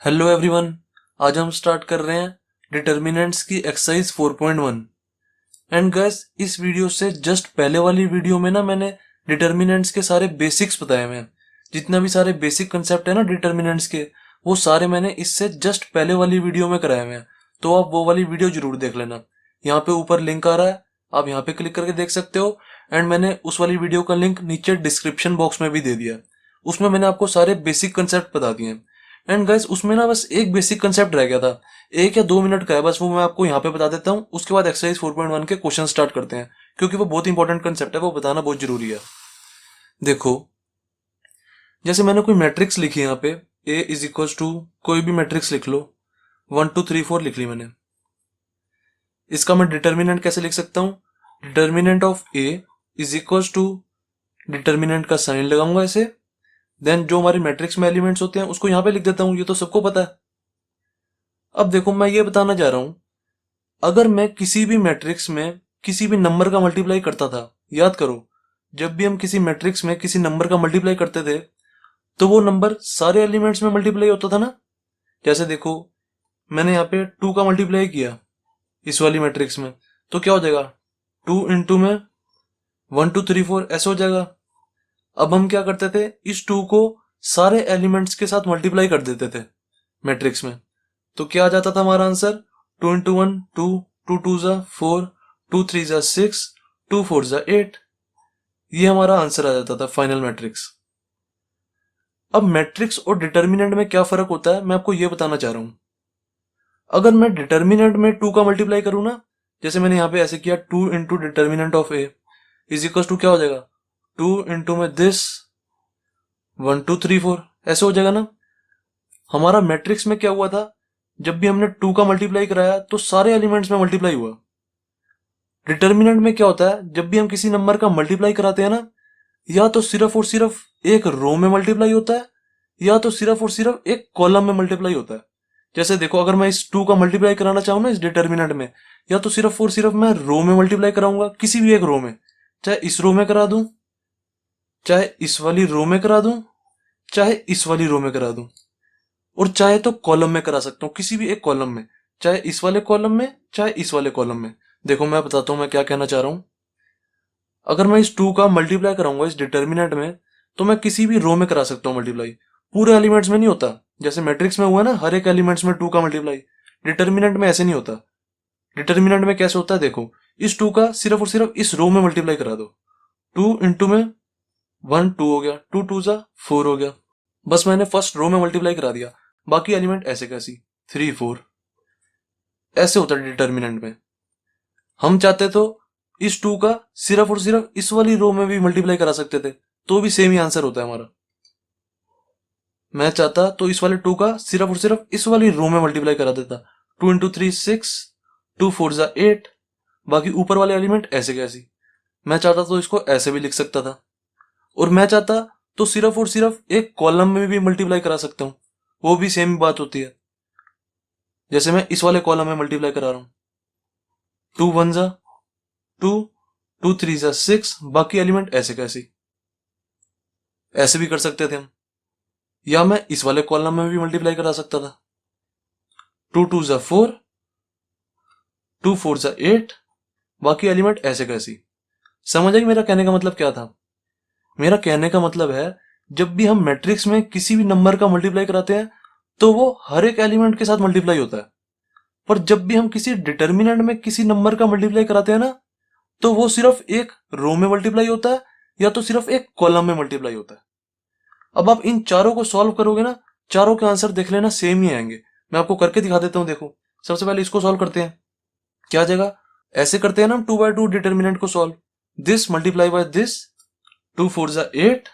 Hello everyone, आज हम start कर रहे हैं डिटर्मिनेंट्स की एक्सरसाइज 4.1। एंड गाइस, इस वीडियो से जस्ट पहले वाली वीडियो में ना मैंने डिटर्मिनेंट्स के सारे बेसिक्स बताए हुए हैं। जितना भी सारे बेसिक कंसेप्ट है ना डिटर्मिनेंट्स के, वो सारे मैंने इससे जस्ट पहले वाली वीडियो में कराए हुए हैं। तो आप वो वाली वीडियो जरूर देख लेना। यहाँ पे ऊपर लिंक आ रहा है, आप यहाँ पे क्लिक करके देख सकते हो। एंड मैंने उस वाली वीडियो का लिंक नीचे डिस्क्रिप्शन बॉक्स में भी दे दिया। उसमें मैंने आपको सारे बेसिक कंसेप्ट बता दिए हैं। एंड गाइस, उसमें ना बस एक बेसिक कंसेप्ट रह गया था, 1 या 2 मिनट का है बस, वो मैं आपको यहाँ पे बता देता हूँ। उसके बाद एक्सरसाइज 4.1 के क्वेश्चन स्टार्ट करते हैं, क्योंकि वो बहुत इंपॉर्टेंट कंसेप्ट है, वो बताना बहुत जरूरी है। देखो, जैसे मैंने कोई मैट्रिक्स लिखी है यहाँ पे, ए इज इक्वल टू, कोई भी मैट्रिक्स लिख लो, 1 2 3 4 लिख ली मैंने। इसका मैं डिटर्मिनेंट कैसे लिख सकता हूँ? Determinant of A is equal to, determinant का साइन लगाऊंगा ऐसे, देन जो हमारे मैट्रिक्स में एलिमेंट्स होते हैं उसको यहाँ पे लिख देता हूँ। ये तो सबको पता है। अब देखो, मैं ये बताना चाह रहा हूं, अगर मैं किसी भी मैट्रिक्स में किसी भी नंबर का मल्टीप्लाई करता था, याद करो, जब भी हम किसी मैट्रिक्स में किसी नंबर का मल्टीप्लाई करते थे तो वो नंबर सारे एलिमेंट्स में मल्टीप्लाई होता था ना। जैसे देखो, मैंने यहाँ पे 2 का मल्टीप्लाई किया इस वाली मैट्रिक्स में, तो क्या हो जाएगा, 2 इंटू में 1 2 3 4 ऐसे हो जाएगा। अब हम क्या करते थे, इस 2 को सारे एलिमेंट्स के साथ मल्टीप्लाई कर देते थे मैट्रिक्स में, तो क्या आ जाता था हमारा आंसर, 2 इंटू 1 2, 2 2 जा 4, 2 3 जा 6, 2 4 जा 8। ये हमारा आंसर आ जाता था फाइनल मैट्रिक्स। अब मैट्रिक्स और डिटर्मिनेंट में क्या फर्क होता है, मैं आपको ये बताना चाह रहा हूं। अगर मैं डिटर्मिनेंट में 2 का मल्टीप्लाई करूं ना, जैसे मैंने यहां पे ऐसे किया, 2 into determinant of A is equal to, क्या हो जाएगा, 2 इंटू में दिस 1 2 3 4 ऐसे हो जाएगा ना। हमारा मैट्रिक्स में क्या हुआ था, जब भी हमने 2 का मल्टीप्लाई कराया तो सारे एलिमेंट्स में मल्टीप्लाई हुआ। डिटर्मिनेंट में क्या होता है, जब भी हम किसी नंबर का मल्टीप्लाई कराते हैं ना, या तो सिर्फ और सिर्फ एक रो में मल्टीप्लाई होता है, या तो सिर्फ और सिर्फ एक कॉलम में मल्टीप्लाई होता है। जैसे देखो, अगर मैं इस 2 का मल्टीप्लाई कराना चाहूं ना इस डिटर्मिनेंट में, या तो सिर्फ और सिर्फ मैं रो में मल्टीप्लाई कराऊंगा, किसी भी एक रो में, चाहे इस रो में करा दूं, चाहे इस वाली रो में करा दूं, चाहे इस वाली रो में करा दूं, और चाहे तो कॉलम में करा सकता हूं, किसी भी एक कॉलम में, चाहे इस वाले कॉलम में चाहे इस वाले कॉलम में। देखो, मैं बताता हूं मैं क्या कहना चाह रहा हूं। अगर मैं इस 2 का मल्टीप्लाई कराऊंगा इस डिटर्मिनेंट में, तो मैं किसी भी रो में करा सकता हूं मल्टीप्लाई, पूरे एलिमेंट्स में नहीं होता। जैसे मैट्रिक्स में हुआ ना, हर एक एलिमेंट्स में 2 का मल्टीप्लाई, डिटर्मिनेंट में ऐसे नहीं होता। डिटर्मिनेंट में कैसे होता है, देखो, इस 2 का सिर्फ और सिर्फ इस रो में मल्टीप्लाई करा दो, 2 इंटू में 1 2 हो गया, 2 2 जा 4 हो गया, बस मैंने फर्स्ट रो में मल्टीप्लाई करा दिया। बाकी एलिमेंट ऐसे कैसी, 3 4 ऐसे होता है डिटर्मिनेंट में। हम चाहते तो इस 2 का सिर्फ और सिर्फ इस वाली रो में भी मल्टीप्लाई करा सकते थे, तो भी सेम ही आंसर होता है हमारा। मैं चाहता तो इस वाले 2 का सिर्फ और सिर्फ इस वाली रो में मल्टीप्लाई करा देता, 2 इंटू 3 6, 2 4 जा 8, बाकी ऊपर वाले एलिमेंट ऐसे कैसी। मैं चाहता तो इसको ऐसे भी लिख सकता था, और मैं चाहता तो सिर्फ और सिर्फ एक कॉलम में भी मल्टीप्लाई करा सकता हूं, वो भी सेम बात होती है। जैसे मैं इस वाले कॉलम में मल्टीप्लाई करा रहा हूं, 2 1 जा 2, 2 3 जा 6, बाकी एलिमेंट ऐसे कैसे, ऐसे भी कर सकते थे हम। या मैं इस वाले कॉलम में भी मल्टीप्लाई करा सकता था, 2 2 जा 4, 2 4 जा 8, बाकी एलिमेंट ऐसे कैसी। समझ आई मेरा कहने का मतलब क्या था? मेरा कहने का मतलब है, जब भी हम मैट्रिक्स में किसी भी नंबर का मल्टीप्लाई कराते हैं तो वो हर एक एलिमेंट के साथ मल्टीप्लाई होता है, पर जब भी हम किसी डिटर्मिनेंट में किसी नंबर का मल्टीप्लाई कराते हैं ना, तो वो सिर्फ एक रो में मल्टीप्लाई होता है, या तो सिर्फ एक कॉलम में मल्टीप्लाई होता है। अब आप इन चारों को सॉल्व करोगे ना, चारों के आंसर देख लेना सेम ही आएंगे। मैं आपको करके दिखा देता हूं। देखो, सबसे पहले इसको सॉल्व करते हैं, क्या आ जाएगा, ऐसे करते हैं ना हम 2 by 2 डिटर्मिनेंट को solve, this multiply by this, 2 4 जा 8,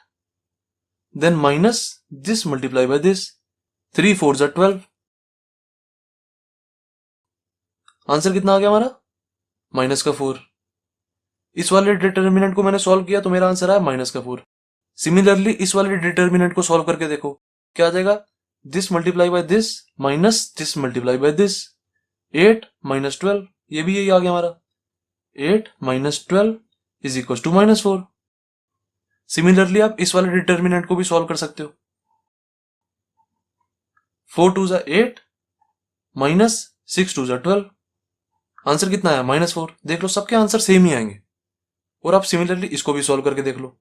then minus this multiply by this, 3 4 जा 12। आंसर कितना आ गया हमारा, -4। इस वाले डिटर्मिनेंट को मैंने सॉल्व किया तो मेरा आंसर आया -4। सिमिलरली इस वाले डिटर्मिनेंट को सॉल्व करके देखो, क्या आ जाएगा, this multiply by this minus this multiply by this, 8 -12, ये भी यही आ गया हमारा, 8 -12 इज इक्वल टू -4। सिमिलरली आप इस वाले डिटर्मिनेंट को भी सॉल्व कर सकते हो। 4 2 8 माइनस 6 2 12। आंसर कितना आया? -4। देख लो सबके आंसर सेम ही आएंगे। और आप सिमिलरली इसको भी सॉल्व करके देख लो।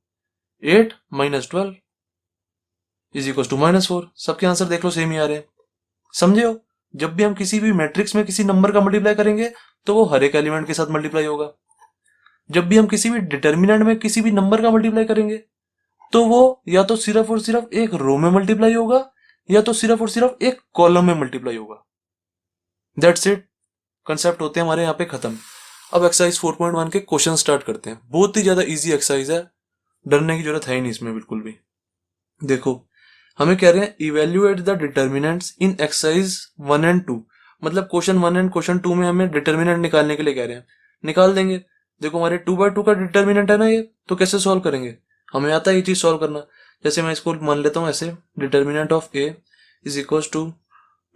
8 - 12 इज इक्वल टू -4। सबके आंसर देख लो सेम ही आ रहे हैं। समझे हो? जब भी हम किसी भी मैट्रिक्स में किसी नंबर का मल्टीप्लाई करेंगे तो वो हर एक एलिमेंट के साथ मल्टीप्लाई होगा। जब भी हम किसी भी डिटर्मिनेंट में किसी भी नंबर का मल्टीप्लाई करेंगे तो वो या तो सिर्फ और सिर्फ एक रो में मल्टीप्लाई होगा या तो सिर्फ और सिर्फ एक कॉलम में मल्टीप्लाई होगा। That's it. कंसेप्ट होते हैं हमारे यहाँ पे खत्म। अब एक्सरसाइज 4.1 के क्वेश्चन स्टार्ट करते हैं। बहुत ही ज्यादा इजी एक्सरसाइज है, डरने की जरूरत है ही नहीं इसमें बिल्कुल भी। देखो हमें कह रहे हैं evaluate the determinants in exercise 1 and 2। मतलब क्वेश्चन 1 एंड क्वेश्चन 2 में हमें डिटर्मिनेंट निकालने के लिए कह रहे हैं। निकाल देंगे। देखो हमारे 2/2 का डिटर्मिनेंट है ना ये, तो कैसे सॉल्व करेंगे? हमें आता है ये चीज सॉल्व करना। जैसे मैं इसको मान लेता हूँ ऐसे, determinant of A is equal to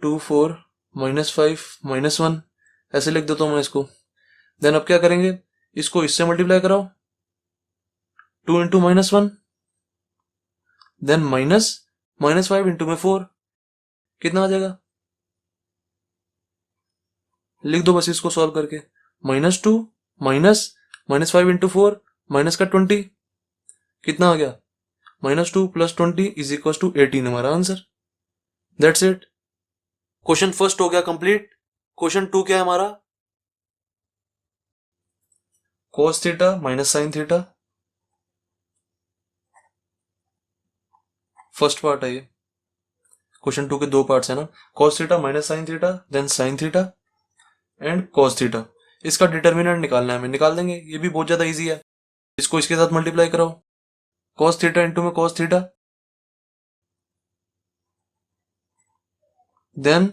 2 4 -5 -1 ऐसे लिख देता हूँ मैं इसको। देन अब क्या करेंगे? इसको इससे मल्टीप्लाई कराओ 2 इंटू -1, देन -5 इंटू में 4 कितना आ जाएगा? लिख दो बस इसको सॉल्व करके। -2 -5 इंटू 4 माइनस का 20 कितना आ गया? -2 + 20 इज इक्वल टू 18 हमारा answer. That's it. Question first हो गया कंप्लीट। क्वेश्चन 2 क्या है हमारा? cos theta minus sin theta. First part है ये। क्वेश्चन 2 के 2 पार्ट्स है ना, cos theta minus sin theta, then sin theta and cos theta. इसका डिटर्मिनेंट निकालना है, हमें निकाल देंगे। ये भी बहुत ज्यादा इजी है। इसको इसके साथ मल्टीप्लाई कराओ, cos थीटा इंटू में cos थीटा, देन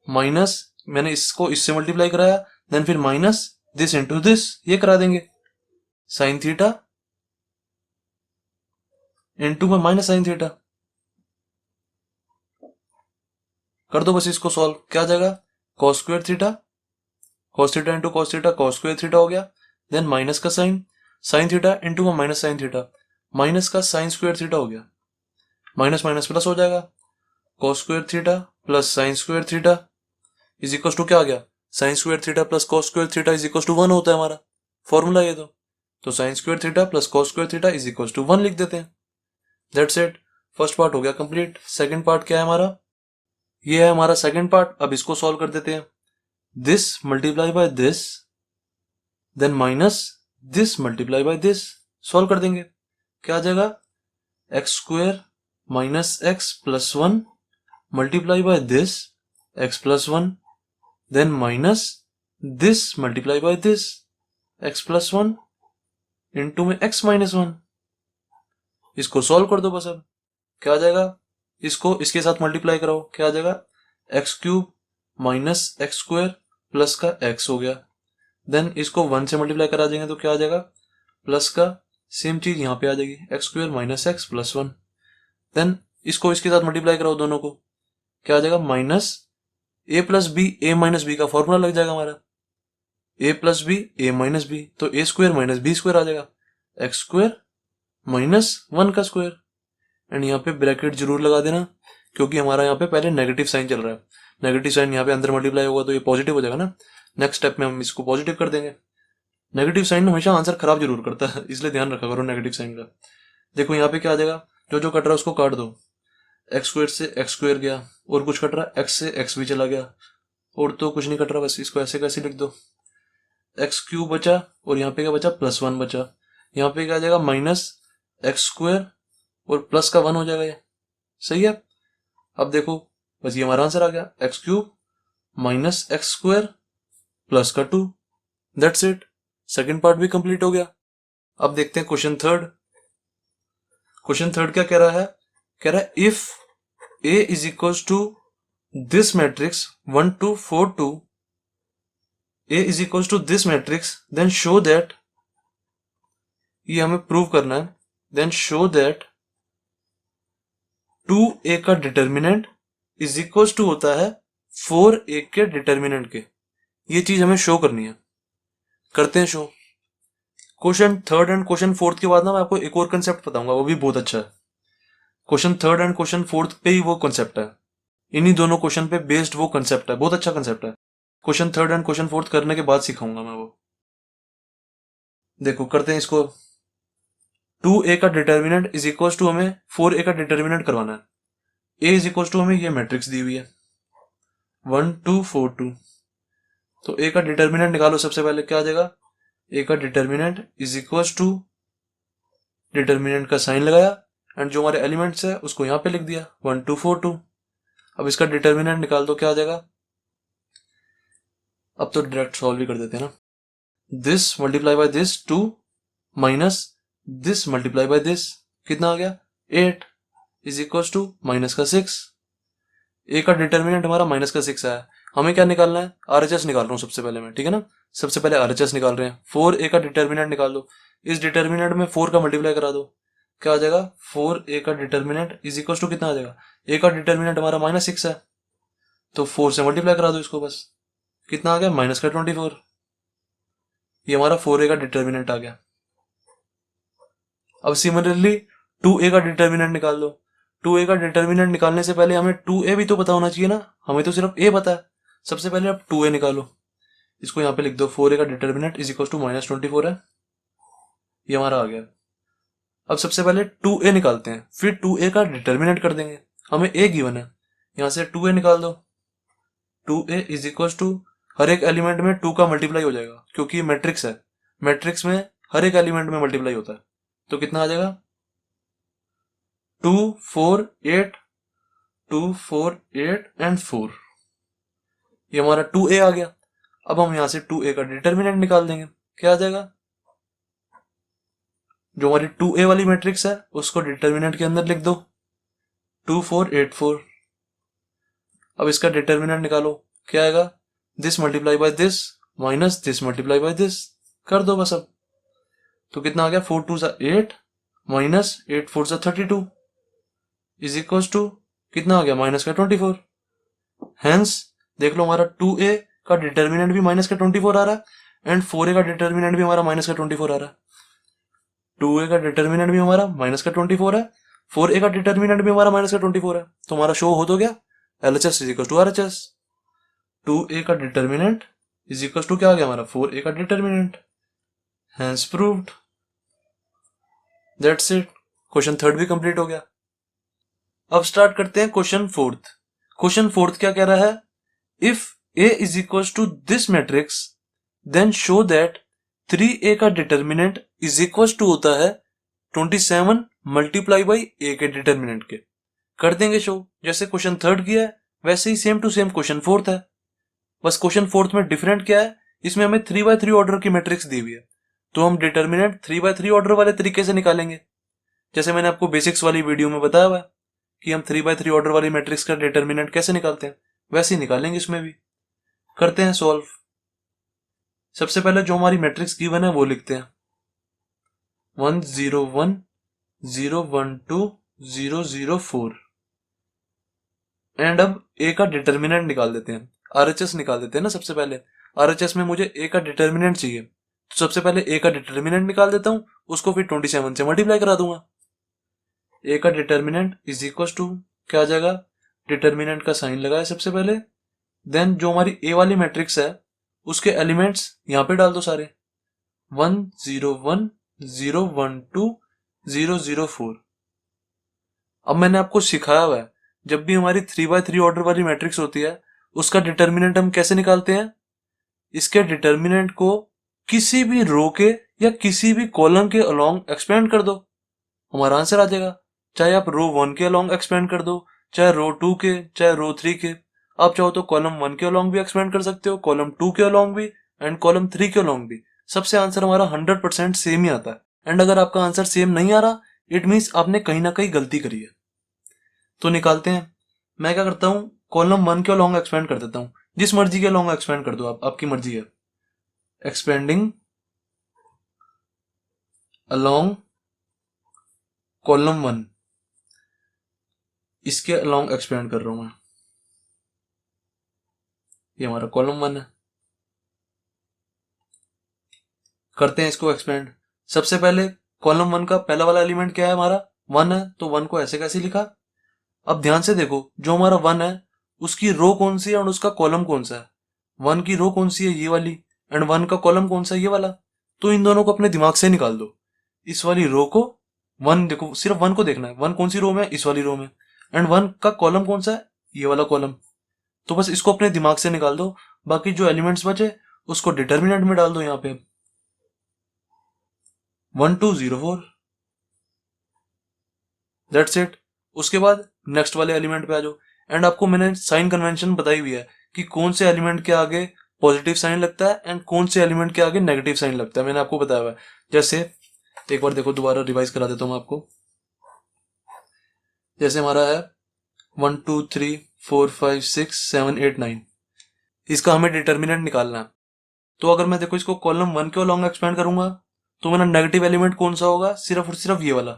माइनस, मैंने इसको इससे मल्टीप्लाई कराया, देन फिर माइनस दिस इंटू दिस, ये करा देंगे। sin थीटा इंटू में माइनस sin थीटा कर दो बस इसको सॉल्व। क्या आ जाएगा? cos square theta, cos theta into cos theta, cos square theta हो गया। देन माइनस का sin थीटा इंटू में माइनस sin थीटा, माइनस का sin स्क्वायर थीटा हो गया। माइनस माइनस प्लस हो जाएगा, cos square theta plus sin square theta is equal to क्या आ गया? sin square theta plus cos square theta is equal to 1 होता है हमारा फॉर्मूला ये। तो sin square theta plus cos square theta is equal to 1 लिख देते हैं। That's it. फर्स्ट पार्ट हो गया कंप्लीट। सेकंड पार्ट क्या है हमारा? ये है हमारा सेकंड पार्ट। अब इसको सॉल्व कर देते हैं। This multiply by this, then minus this multiply by this, solve कर देंगे। क्या आ जाएगा? X square minus x plus 1 multiply by this x plus 1, then minus this multiply by this x plus 1 into में x minus 1। इसको solve कर दो बस। अब क्या आ जाएगा? इसको इसके साथ मल्टीप्लाई कराओ। क्या आ जाएगा? X cube minus x square plus का एक्स हो गया। देन इसको 1 से मल्टीप्लाई करा देंगे तो क्या आ जाएगा? प्लस का सेम चीज यहाँ पे आ जाएगी, x square minus x plus 1। Then इसको इसके साथ मल्टीप्लाई कराओ दोनों को। क्या आ जाएगा? माइनस ए प्लस बी, ए माइनस बी का फॉर्मूला लग जाएगा हमारा, ए प्लस बी ए माइनस बी, तो ए स्क्वायर माइनस बी स्क्वायर आ जाएगा, एक्स स्क्वायर माइनस 1 का स्क्वायर। एंड यहाँ पे ब्रैकेट जरूर लगा देना क्योंकि हमारा यहाँ पे पहले नेगेटिव साइन चल रहा है। नेगेटिव साइन यहाँ पे अंदर मल्टीप्लाई होगा तो ये पॉजिटिव हो जाएगा ना। नेक्स्ट स्टेप में हम इसको पॉजिटिव कर देंगे। नेगेटिव साइन हमेशा आंसर खराब जरूर करता है, इसलिए ध्यान रखा करो नेगेटिव साइन का। देखो यहाँ पे क्या आ जाएगा? जो जो कट रहा है उसको काट दो। एक्स स्क्वायर से एक्स स्क्वायर गया, और कुछ कट रहा है, एक्स से एक्स भी चला गया, और तो कुछ नहीं कट रहा, बस इसको ऐसे कैसे लिख दो। एक्स क्यूब बचा और यहाँ पे क्या बचा? प्लस 1 बचा। यहाँ पे क्या आ जाएगा? माइनस एक्स स्क्वायर और प्लस का 1 हो जाएगा ये। सही है। अब देखो बस ये हमारा आंसर आ गया, x cube minus x square plus का 2। That's it. सेकेंड पार्ट भी कंप्लीट हो गया। अब देखते हैं क्वेश्चन थर्ड। क्वेश्चन थर्ड क्या कह रहा है? कह रहा है if A is equal to this matrix 1 2 4 2, A is equal to this matrix, then show that, ये हमें प्रूव करना है, देन शो दैट 2a का डिटर्मिनेंट इज इक्वल टू होता है 4a के डिटर्मिनेंट के। ये चीज हमें शो करनी है। करते हैं show. Question third and question fourth के बाद ना मैं आपको एक और कंसेप्ट बताऊंगा, वो भी बहुत अच्छा है। Question third and question fourth पे ही वो कंसेप्ट है। इन्हीं दोनों क्वेश्चन पे बेस्ड वो कंसेप्ट है, बहुत अच्छा कंसेप्ट है। Question third and question fourth करने के बाद सिखाऊंगा मैं वो। देखो करते हैं इसको। 2a का डिटर्मिनेंट इज इक्वल टू, हमें 4a का डिटर्मिनेंट करवाना है। a इज इक्वल टू हमें ये मैट्रिक्स दी हुई है 1 2 4 2। तो a का डिटर्मिनेंट निकालो। सबसे पहले क्या आ जाएगा, a का determinant is equal to, determinant का साइन लगाया एंड जो हमारे एलिमेंट्स है उसको यहाँ पे लिख दिया 1 2 4 2। अब इसका डिटर्मिनेंट निकाल दो, क्या आ जाएगा। अब तो डायरेक्ट सॉल्व ही कर देते हैं ना। This multiply by this 2 minus this multiply by this, कितना आ गया 8 इज इक्वल टू माइनस का 6। ए का डिटर्मिनेंट हमारा माइनस का 6 आया। हमें क्या निकालना है, आरएचएस निकाल रहा हूं सबसे पहले मैं, ठीक है ना। सबसे पहले आरएचएस निकाल रहे हैं। 4a का डिटर्मिनेंट निकाल दो। इस डिटर्मिनेंट में 4 का मल्टीप्लाई करा दो, क्या आ जाएगा 4a का डिटर्मिनेंट इज इक्वल टू कितना आ जाएगा, a का डिटर्मिनेंट हमारा -6 है तो 4 से मल्टीप्लाई करा दो इसको, बस कितना आ गया -24। ये हमारा 4a का डिटर्मिनेंट आ गया। अब सिमिलरली 2a का डिटर्मिनेंट निकाल दो। 2a का डिटर्मिनेंट निकालने से पहले हमें 2a भी तो पता होना चाहिए ना, हमें तो सिर्फ a पता है। सबसे पहले आप 2a निकालो, इसको यहाँ पे लिख दो। 4a का डिटर्मिनेंट इज इक्वल टू -24 है, ये हमारा आ गया। अब सबसे पहले 2a निकालते हैं, फिर 2a का डिटर्मिनेंट कर देंगे। हमें a गिवन है, यहाँ से 2a निकाल दो। 2a इज इक्वल टू, हर एक एलिमेंट में 2 का मल्टीप्लाई हो जाएगा क्योंकि मैट्रिक्स है, मैट्रिक्स में हर एक एलिमेंट में मल्टीप्लाई होता है। तो कितना आ जाएगा 2 4 8, 2 4 8 एंड 4, ये हमारा 2a आ गया। अब हम यहां से 2a का डिटर्मिनेंट निकाल देंगे, क्या आ जाएगा, जो हमारी 2a वाली मैट्रिक्स है उसको डिटर्मिनेंट के अंदर लिख दो 2 4 8 4। अब इसका डिटर्मिनेंट निकालो, क्या आएगा, this multiply by this minus this multiply by this, कर दो बस। अब तो कितना आ गया 4 2 8 माइनस 8 4 32 इज इक्वल टू कितना आ गया -24। हेंस देख लो हमारा 2a का डिटर्मिनेंट भी -24 आ रहा है एंड 4a का डिटर्मिनेंट भी हमारा -24 आ रहा है। 2a का डिटर्मिनेंट भी हमारा -24 है, 4a का डिटर्मिनेंट भी हमारा -24 है। तो हमारा शो हो तो गया LHS is equal to RHS। 2a का डिटर्मिनेंट इज इक्वल टू क्या आ गया हमारा 4a का determinant. Hence proved. That's it, question third भी कंप्लीट हो गया। अब स्टार्ट करते हैं क्वेश्चन फोर्थ। क्वेश्चन फोर्थ क्या कह रहा है, if a is equal to this matrix then show that 3a का डिटर्मिनेंट इज इक्वल टू होता है 27 मल्टीप्लाई बाई a के डिटर्मिनेंट के। कर देंगे शो, जैसे क्वेश्चन थर्ड किया है वैसे ही same to same question fourth है। बस क्वेश्चन फोर्थ में डिफरेंट क्या है, इसमें हमें 3x3 ऑर्डर की मैट्रिक्स दी हुई है तो हम डिटर्मिनेंट 3x3 ऑर्डर वाले तरीके से निकालेंगे। जैसे मैंने आपको बेसिक्स वाली वीडियो में बताया हुआ है कि हम 3x3 ऑर्डर वाली मैट्रिक्स का डिटर्मिनेंट कैसे निकालते हैं, वैसे ही निकालेंगे इसमें भी। करते हैं सॉल्व। सबसे पहले जो हमारी मैट्रिक्स गिवन है वो लिखते हैं 1 0 1 0 1 2 0 0 4 एंड अब a का डिटर्मिनेंट निकाल देते हैं, RHS निकाल देते हैं ना। सबसे पहले RHS में मुझे a का डिटर्मिनेंट चाहिए तो सबसे पहले a का डिटर्मिनेंट निकाल देता हूं, उसको फिर 27 से मल्टीप्लाई करा दूंगा। a का डिटर्मिनेंट इज इक्वल टू क्या आ जाएगा, डिटर्मिनेंट का साइन लगाया सबसे पहले, देन जो हमारी a वाली मैट्रिक्स है उसके एलिमेंट्स यहां पे डाल दो सारे 1 0 1 0 1 2 0 0 4। अब मैंने आपको सिखाया हुआ है जब भी हमारी 3x3 ऑर्डर वाली मैट्रिक्स होती है उसका डिटर्मिनेंट हम कैसे निकालते हैं। इसके डिटर्मिनेंट को किसी भी रो के या किसी भी कॉलम के अलोंग एक्सपेंड कर दो, हमारा आंसर आ जाएगा। चाहे आप रो 1 के अलोंग एक्सपेंड कर दो, चाहे रो 2 के, चाहे रो 3 के। आप चाहो तो कॉलम 1 के अलोंग भी एक्सपेंड कर सकते हो, कॉलम 2 के अलोंग भी एंड कॉलम 3 के अलोंग भी। सबसे आंसर हमारा 100% सेम ही आता है। एंड अगर आपका आंसर सेम नहीं आ रहा इट मीन्स आपने कहीं ना कहीं गलती करी है। तो निकालते हैं। मैं क्या करता हूं, कॉलम 1 के अलोंग एक्सपेंड कर देता हूं, जिस मर्जी के अलोंग एक्सपेंड कर दो आप, आपकी मर्जी है। एक्सपेंडिंग अलोंग कॉलम 1, इसके अलोंग एक्सपेंड कर रहा हूं मैं, ये हमारा कॉलम 1 है। करते हैं इसको एक्सपेंड। सबसे पहले कॉलम 1 का पहला वाला एलिमेंट क्या है, हमारा 1 है, तो 1 को ऐसे कैसे लिखा। अब ध्यान से देखो, जो हमारा 1 है उसकी रो कौन सी है और उसका कॉलम कौन सा है। 1 की रो कौन सी है, ये वाली, एंड 1 का कॉलम कौन सा है, ये वाला। तो इन दोनों को अपने दिमाग से निकाल दो। इस वाली रो को 1 देखो, सिर्फ 1 को देखना है, 1 कौन सी रो में है, इस वाली रो में, एंड 1 का कॉलम कौन सा है, ये वाला कॉलम। तो बस इसको अपने दिमाग से निकाल दो। बाकी जो एलिमेंट्स बचे उसको डिटर्मिनेंट में डाल दो यहाँ पे 1 2 0 4। That's it. उसके बाद नेक्स्ट वाले एलिमेंट पे आ जाओ। एंड आपको मैंने साइन कन्वेंशन बताई हुई है कि कौन से एलिमेंट के आगे पॉजिटिव साइन लगता है एंड कौन से एलिमेंट के आगे नेगेटिव साइन लगता है, मैंने आपको बताया हुआ है। जैसे एक बार देखो, दोबारा रिवाइज करा देता हूँ मैं आपको। जैसे हमारा है 1 2 3 4 5 6 7 8 9, इसका हमें डिटर्मिनेंट निकालना है। तो अगर मैं देखो इसको कॉलम 1 के अलॉन्ग एक्सपेंड करूंगा तो मेरा नेगेटिव एलिमेंट कौन सा होगा, सिर्फ और सिर्फ ये वाला।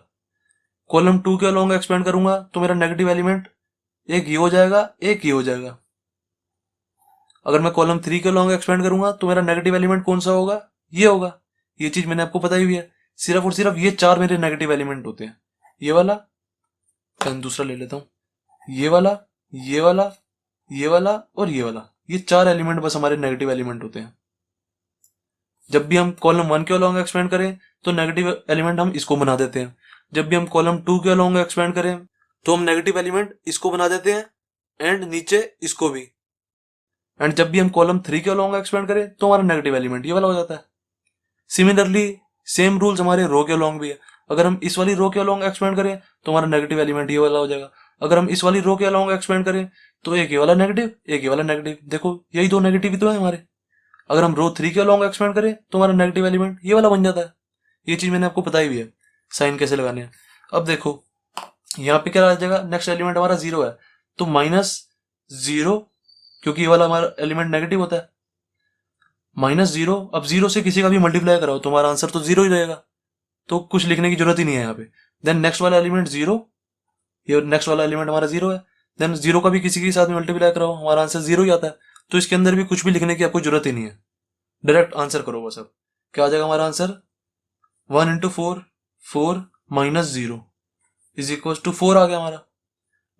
कॉलम 2 के अलॉन्ग एक्सपेंड करूंगा तो मेरा नेगेटिव एलिमेंट एक ये हो जाएगा, एक ये हो जाएगा। अगर मैं कॉलम 3 के अलॉन्ग एक्सपेंड करूंगा तो मेरा नेगेटिव एलिमेंट कौन सा होगा, ये होगा। ये चीज मैंने आपको बताई हुई है। सिर्फ और सिर्फ ये 4 मेरे नेगेटिव एलिमेंट होते हैं। ये वाला, पेन दूसरा ले लेता हूँ, ये वाला, ये वाला, ये वाला और ये वाला, ये 4 एलिमेंट बस हमारे नेगेटिव एलिमेंट होते हैं। जब भी हम कॉलम 1 के अलॉन्ग एक्सपेंड करें तो नेगेटिव एलिमेंट हम इसको बना देते हैं। जब भी हम कॉलम 2 के अलॉन्ग एक्सपेंड करें तो हम नेगेटिव एलिमेंट इसको बना देते हैं एंड नीचे इसको भी। एंड जब भी हम कॉलम 3 के अलॉन्ग एक्सपेंड करें तो हमारा नेगेटिव एलिमेंट ये वाला हो जाता है। सिमिलरली सेम रूल्स हमारे रो के अलॉन्ग भी है। अगर हम इस वाली रो के अलॉन्ग एक्सपेंड करें तो हमारा नेगेटिव एलिमेंट ये वाला हो जाएगा। अगर हम इस वाली रो के अलॉन्ग एक्सपेंड करें तो एक ये वाला नेगेटिव, एक ये वाला नेगेटिव। देखो यही 2 नेगेटिव ही तो है हमारे। अगर हम रो 3 के अलॉन्ग एक्सपेंड करें तो हमारा नेगेटिव एलिमेंट ये वाला बन जाता है। ये चीज मैंने आपको बताई हुई है, साइन कैसे लगाने हैं। अब देखो यहाँ पे क्या आ जाएगा, नेक्स्ट एलिमेंट हमारा 0 है तो -0, क्योंकि ये वाला हमारा एलिमेंट नेगेटिव होता है। -0, अब 0 से किसी का भी मल्टीप्लाई कराओ तो हमारा आंसर तो 0 ही रहेगा, तो कुछ लिखने की जरूरत ही नहीं है यहाँ पे। देन नेक्स्ट वाला एलिमेंट 0, ये नेक्स्ट वाला एलिमेंट हमारा 0 है। देन 0 का भी किसी के साथ में मल्टीप्लाई कराओ, हमारा आंसर 0 ही आता है। तो इसके अंदर भी कुछ भी लिखने की आपको जरूरत ही नहीं है, डायरेक्ट आंसर करो बस। अब क्या आ जाएगा हमारा आंसर, 1 × 4, 4 - 0 इज इक्वल टू 4 आ गया हमारा।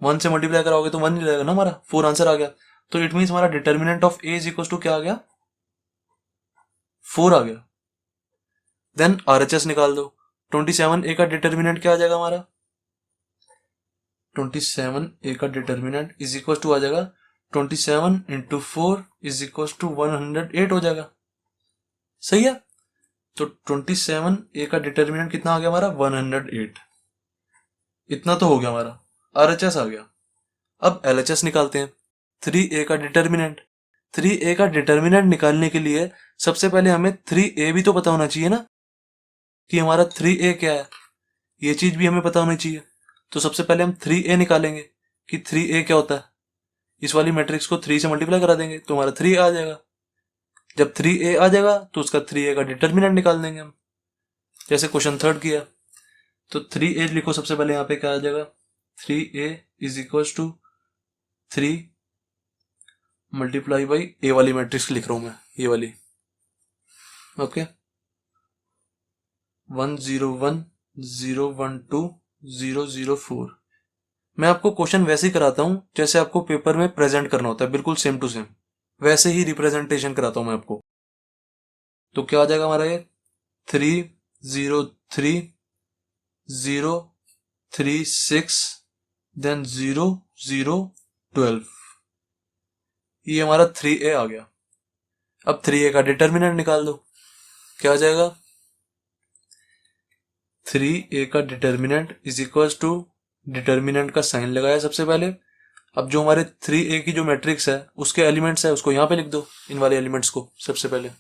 1 से मल्टीप्लाई कराओगे तो 1 ही रहेगा ना हमारा, 4 आंसर आ गया। तो इट मीन हमारा determinant of A is equal to क्या आ गया, 4 आ गया। देन RHS निकाल दो। 27A का डिटर्मिनेंट क्या आ जाएगा हमारा, 27A का डिटर्मिनेंट इज इक्वल टू आ जाएगा 27 × 4 इज इक्वल टू 108 हो जाएगा। सही है। तो 27A का डिटर्मिनेंट कितना आ गया हमारा, 108। इतना तो हो गया हमारा, RHS आ गया। अब LHS निकालते हैं। 3A का डिटर्मिनेंट, 3A का डिटर्मिनेंट निकालने के लिए सबसे पहले हमें 3A भी तो पता होना चाहिए ना कि हमारा 3A क्या है, ये चीज भी हमें पता होनी चाहिए। तो सबसे पहले हम 3A निकालेंगे कि 3A क्या होता है। इस वाली मैट्रिक्स को 3 से मल्टीप्लाई करा देंगे तो हमारा 3 आ जाएगा। जब 3A आ जाएगा तो उसका 3A का डिटर्मिनेंट निकाल देंगे हम, जैसे क्वेश्चन 3 किया। तो 3A लिखो सबसे पहले, यहाँ पे क्या आ जाएगा, 3A is equal to 3 multiply by A वाली मैट्रिक्स लिख रहा हूं मैं, ये वाली। ओके, 1 0 1 0 1 2 0 0 4। मैं आपको क्वेश्चन वैसे ही कराता हूं जैसे आपको पेपर में प्रेजेंट करना होता है, बिल्कुल सेम टू सेम वैसे ही रिप्रेजेंटेशन कराता हूं मैं आपको। तो क्या आ जाएगा हमारा ये, 3 0 3 0 3 6 देन 0 0 12, ये हमारा 3A आ गया। अब 3A का डिटर्मिनेंट निकाल दो। क्या आ जाएगा, 3A का determinant is equal to, determinant का साइन लगाया सबसे पहले। अब जो हमारे 3A की जो मैट्रिक्स है उसके एलिमेंट्स है उसको यहाँ पे लिख दो, इन वाले एलिमेंट्स को सबसे पहले।